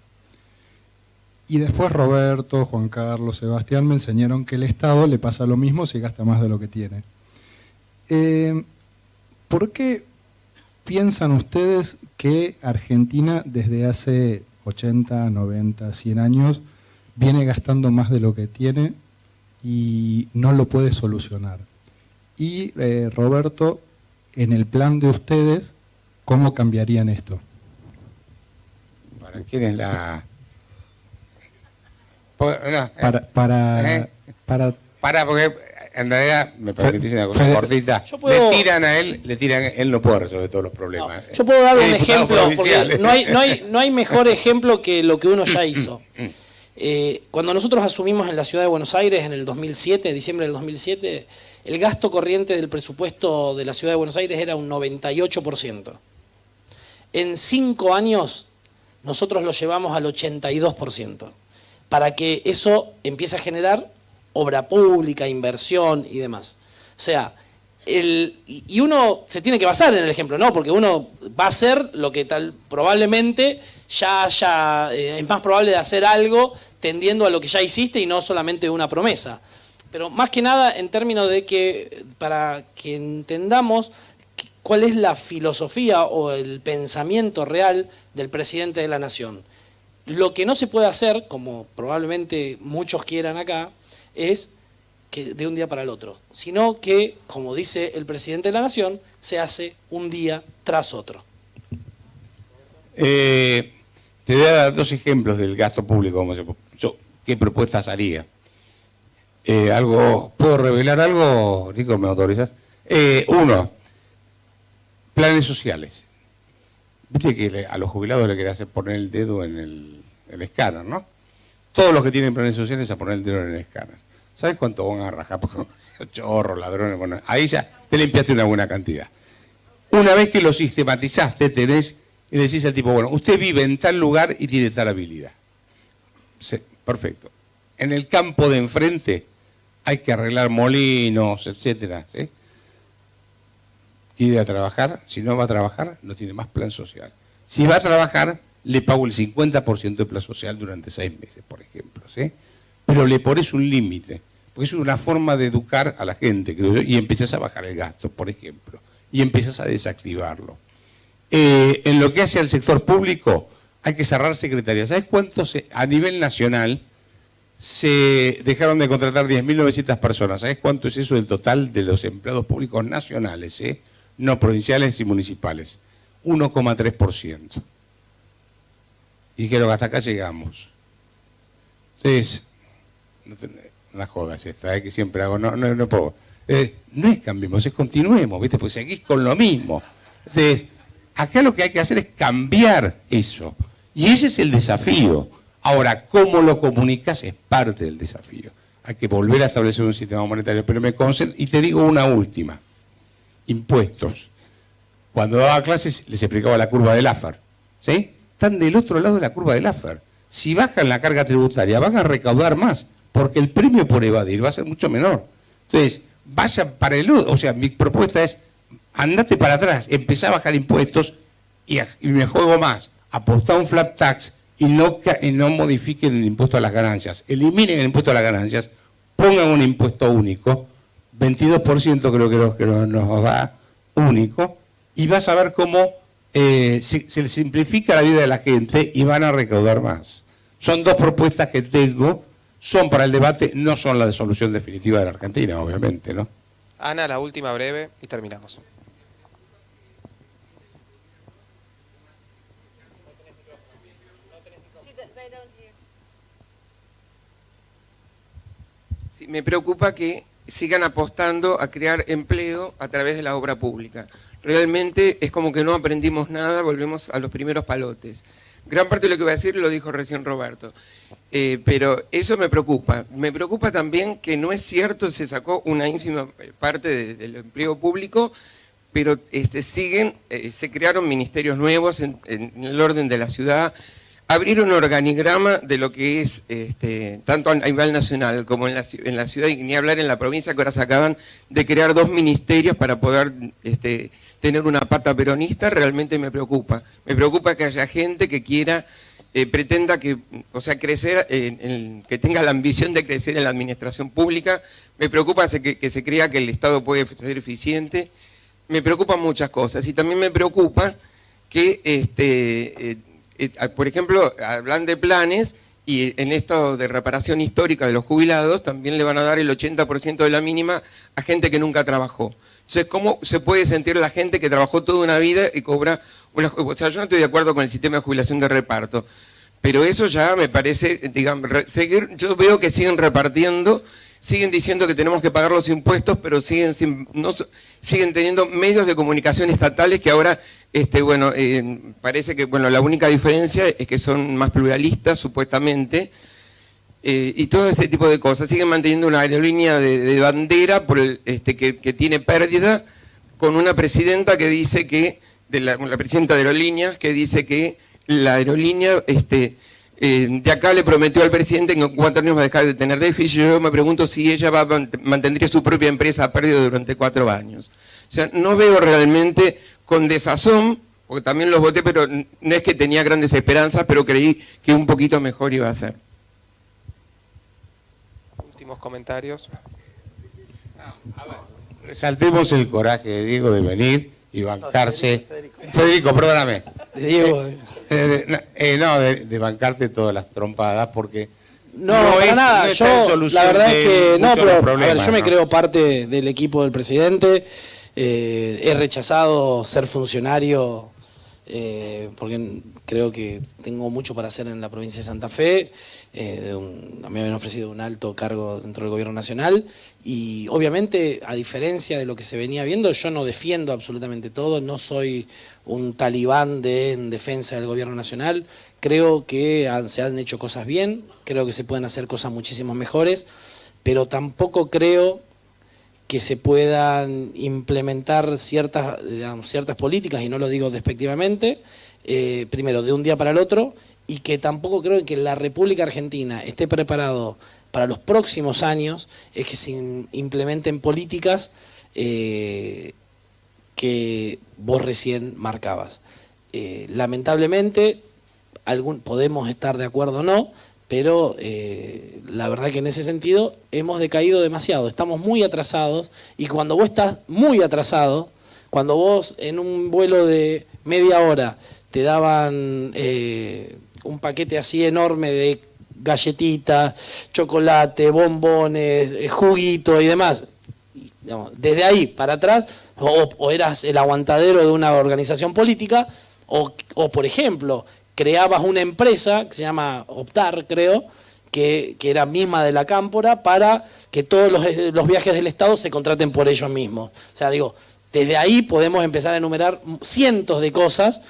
Y después Roberto, Juan Carlos, Sebastián me enseñaron que el Estado le pasa lo mismo si gasta más de lo que tiene. ¿Por qué piensan ustedes que Argentina desde hace 80, 90, 100 años viene gastando más de lo que tiene y no lo puede solucionar? Y Roberto, en el plan de ustedes, ¿cómo cambiarían esto? ¿Para quién es la...? Para, porque en realidad, me permitís una cosa cortita, le tiran a él no puede resolver todos los problemas. No, yo puedo dar un ejemplo, porque no hay mejor ejemplo que lo que uno ya hizo. Cuando nosotros asumimos en la ciudad de Buenos Aires en el 2007, diciembre del 2007, el gasto corriente del presupuesto de la ciudad de Buenos Aires era un 98%. En 5 años nosotros lo llevamos al 82%, para que eso empiece a generar obra pública, inversión y demás. O sea, y uno se tiene que basar en el ejemplo, ¿no? Porque uno va a hacer lo que tal probablemente es más probable de hacer algo tendiendo a lo que ya hiciste y no solamente una promesa. Pero más que nada en términos de que, para que entendamos cuál es la filosofía o el pensamiento real del presidente de la Nación. Lo que no se puede hacer, como probablemente muchos quieran acá, es que de un día para el otro, sino que, como dice el presidente de la Nación, se hace un día tras otro. Te voy a dar 2 ejemplos del gasto público. ¿Qué propuestas haría? ¿Puedo revelar algo, Rico? ¿Me autorizas? Uno, planes sociales. Viste que a los jubilados le querés hacer poner el dedo en el escáner, ¿no? Todos los que tienen planes sociales a poner el dedo en el escáner. ¿Sabes cuánto van a rajar? Porque chorros, ladrones, bueno, ahí ya te limpiaste una buena cantidad. Una vez que lo sistematizaste, y decís al tipo, bueno, usted vive en tal lugar y tiene tal habilidad. Sí, perfecto. En el campo de enfrente hay que arreglar molinos, etcétera, ¿sí? Quiere ir a trabajar, si no va a trabajar, no tiene más plan social. Si va a trabajar, le pago el 50% de plan social durante 6 meses, por ejemplo, ¿sí? Pero le pones un límite, porque es una forma de educar a la gente, creo yo, y empiezas a bajar el gasto, por ejemplo, y empiezas a desactivarlo. En lo que hace al sector público, hay que cerrar secretarías. ¿Sabes cuántos a nivel nacional se dejaron de contratar 10.900 personas? ¿Sabes cuánto es eso del total de los empleados públicos nacionales, no provinciales y municipales? 1,3%. Y dijeron, hasta acá llegamos. Entonces, no jodas esta, que siempre hago, no puedo. No es cambiemos, es continuemos, ¿viste? Porque seguís con lo mismo. Entonces, acá lo que hay que hacer es cambiar eso. Y ese es el desafío. Ahora, cómo lo comunicas es parte del desafío. Hay que volver a establecer un sistema monetario, pero me concentro, y te digo una última, impuestos. Cuando daba clases les explicaba la curva de Laffer, ¿sí? Están del otro lado de la curva de Laffer. Si bajan la carga tributaria van a recaudar más, porque el premio por evadir va a ser mucho menor. Entonces, vaya para el otro, o sea, mi propuesta es, andate para atrás, empezá a bajar impuestos y me juego más, apostá un flat tax y no modifiquen el impuesto a las ganancias, eliminen el impuesto a las ganancias, pongan un impuesto único, 22% creo que nos da único, y vas a ver cómo se les simplifica la vida de la gente y van a recaudar más. Son dos propuestas que tengo, son para el debate, no son la solución definitiva de la Argentina, obviamente, ¿no? Ana, la última breve y terminamos. Sí, me preocupa que sigan apostando a crear empleo a través de la obra pública. Realmente es como que no aprendimos nada, volvemos a los primeros palotes. Gran parte de lo que voy a decir lo dijo recién Roberto, pero eso me preocupa. Me preocupa también que no es cierto, se sacó una ínfima parte del empleo público, pero se crearon ministerios nuevos en el orden de la ciudad, abrieron un organigrama de lo que es, tanto a nivel nacional como en la ciudad, y ni hablar en la provincia, que ahora se acaban de crear 2 ministerios para poder tener una pata peronista. Realmente me preocupa. Me preocupa que haya gente que quiera, pretenda que, o sea, crecer, que tenga la ambición de crecer en la administración pública. Me preocupa que se crea que el Estado puede ser eficiente. Me preocupan muchas cosas. Y también me preocupa que, por ejemplo, hablan de planes y en esto de reparación histórica de los jubilados también le van a dar el 80% de la mínima a gente que nunca trabajó. Entonces, ¿cómo se puede sentir la gente que trabajó toda una vida y cobra una... O sea, yo no estoy de acuerdo con el sistema de jubilación de reparto, pero eso ya me parece, digamos, yo veo que siguen repartiendo, siguen diciendo que tenemos que pagar los impuestos, pero siguen teniendo medios de comunicación estatales que ahora, parece que, bueno, la única diferencia es que son más pluralistas, supuestamente, y todo ese tipo de cosas. Siguen manteniendo una aerolínea de bandera que tiene pérdida, con una presidenta que dice que, la presidenta de aerolíneas, que dice que la aerolínea de acá le prometió al presidente que en 4 años va a dejar de tener déficit. Yo me pregunto si ella mantendría su propia empresa a pérdida durante 4 años. O sea, no veo realmente, con desazón, porque también los voté, pero no es que tenía grandes esperanzas, pero creí que un poquito mejor iba a ser. Últimos comentarios. Resaltemos el coraje de Diego de venir y bancarse. Federico, perdóname. Diego. De bancarte todas las trompadas, porque no para nada. No yo la verdad es que no, pero a ver, yo me ¿no? creo parte del equipo del presidente. He rechazado ser funcionario porque creo que tengo mucho para hacer en la provincia de Santa Fe. Me habían ofrecido un alto cargo dentro del gobierno nacional y obviamente, a diferencia de lo que se venía viendo, yo no defiendo absolutamente todo, no soy un talibán en defensa del gobierno nacional. Creo que se han hecho cosas bien, creo que se pueden hacer cosas muchísimo mejores, pero tampoco creo que se puedan implementar ciertas políticas, y no lo digo despectivamente, primero de un día para el otro, y que tampoco creo que la República Argentina esté preparado para los próximos años, es que se implementen políticas que vos recién marcabas. Lamentablemente, podemos estar de acuerdo o no, pero la verdad que en ese sentido hemos decaído demasiado, estamos muy atrasados, y cuando vos estás muy atrasado, cuando vos en un vuelo de media hora te daban un paquete así enorme de galletitas, chocolate, bombones, juguito y demás, digamos, desde ahí para atrás, o eras el aguantadero de una organización política, o por ejemplo, creabas una empresa que se llama Optar, creo, que era misma de la Cámpora, para que todos los viajes del Estado se contraten por ellos mismos. O sea, digo, desde ahí podemos empezar a enumerar cientos de cosas.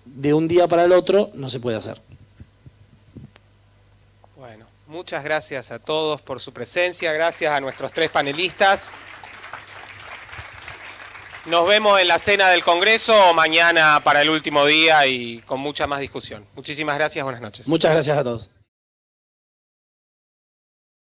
De un día para el otro no se puede hacer. Muchas gracias a todos por su presencia, gracias a nuestros 3 panelistas. Nos vemos en la cena del Congreso o mañana para el último día y con mucha más discusión. Muchísimas gracias, buenas noches. Muchas gracias a todos.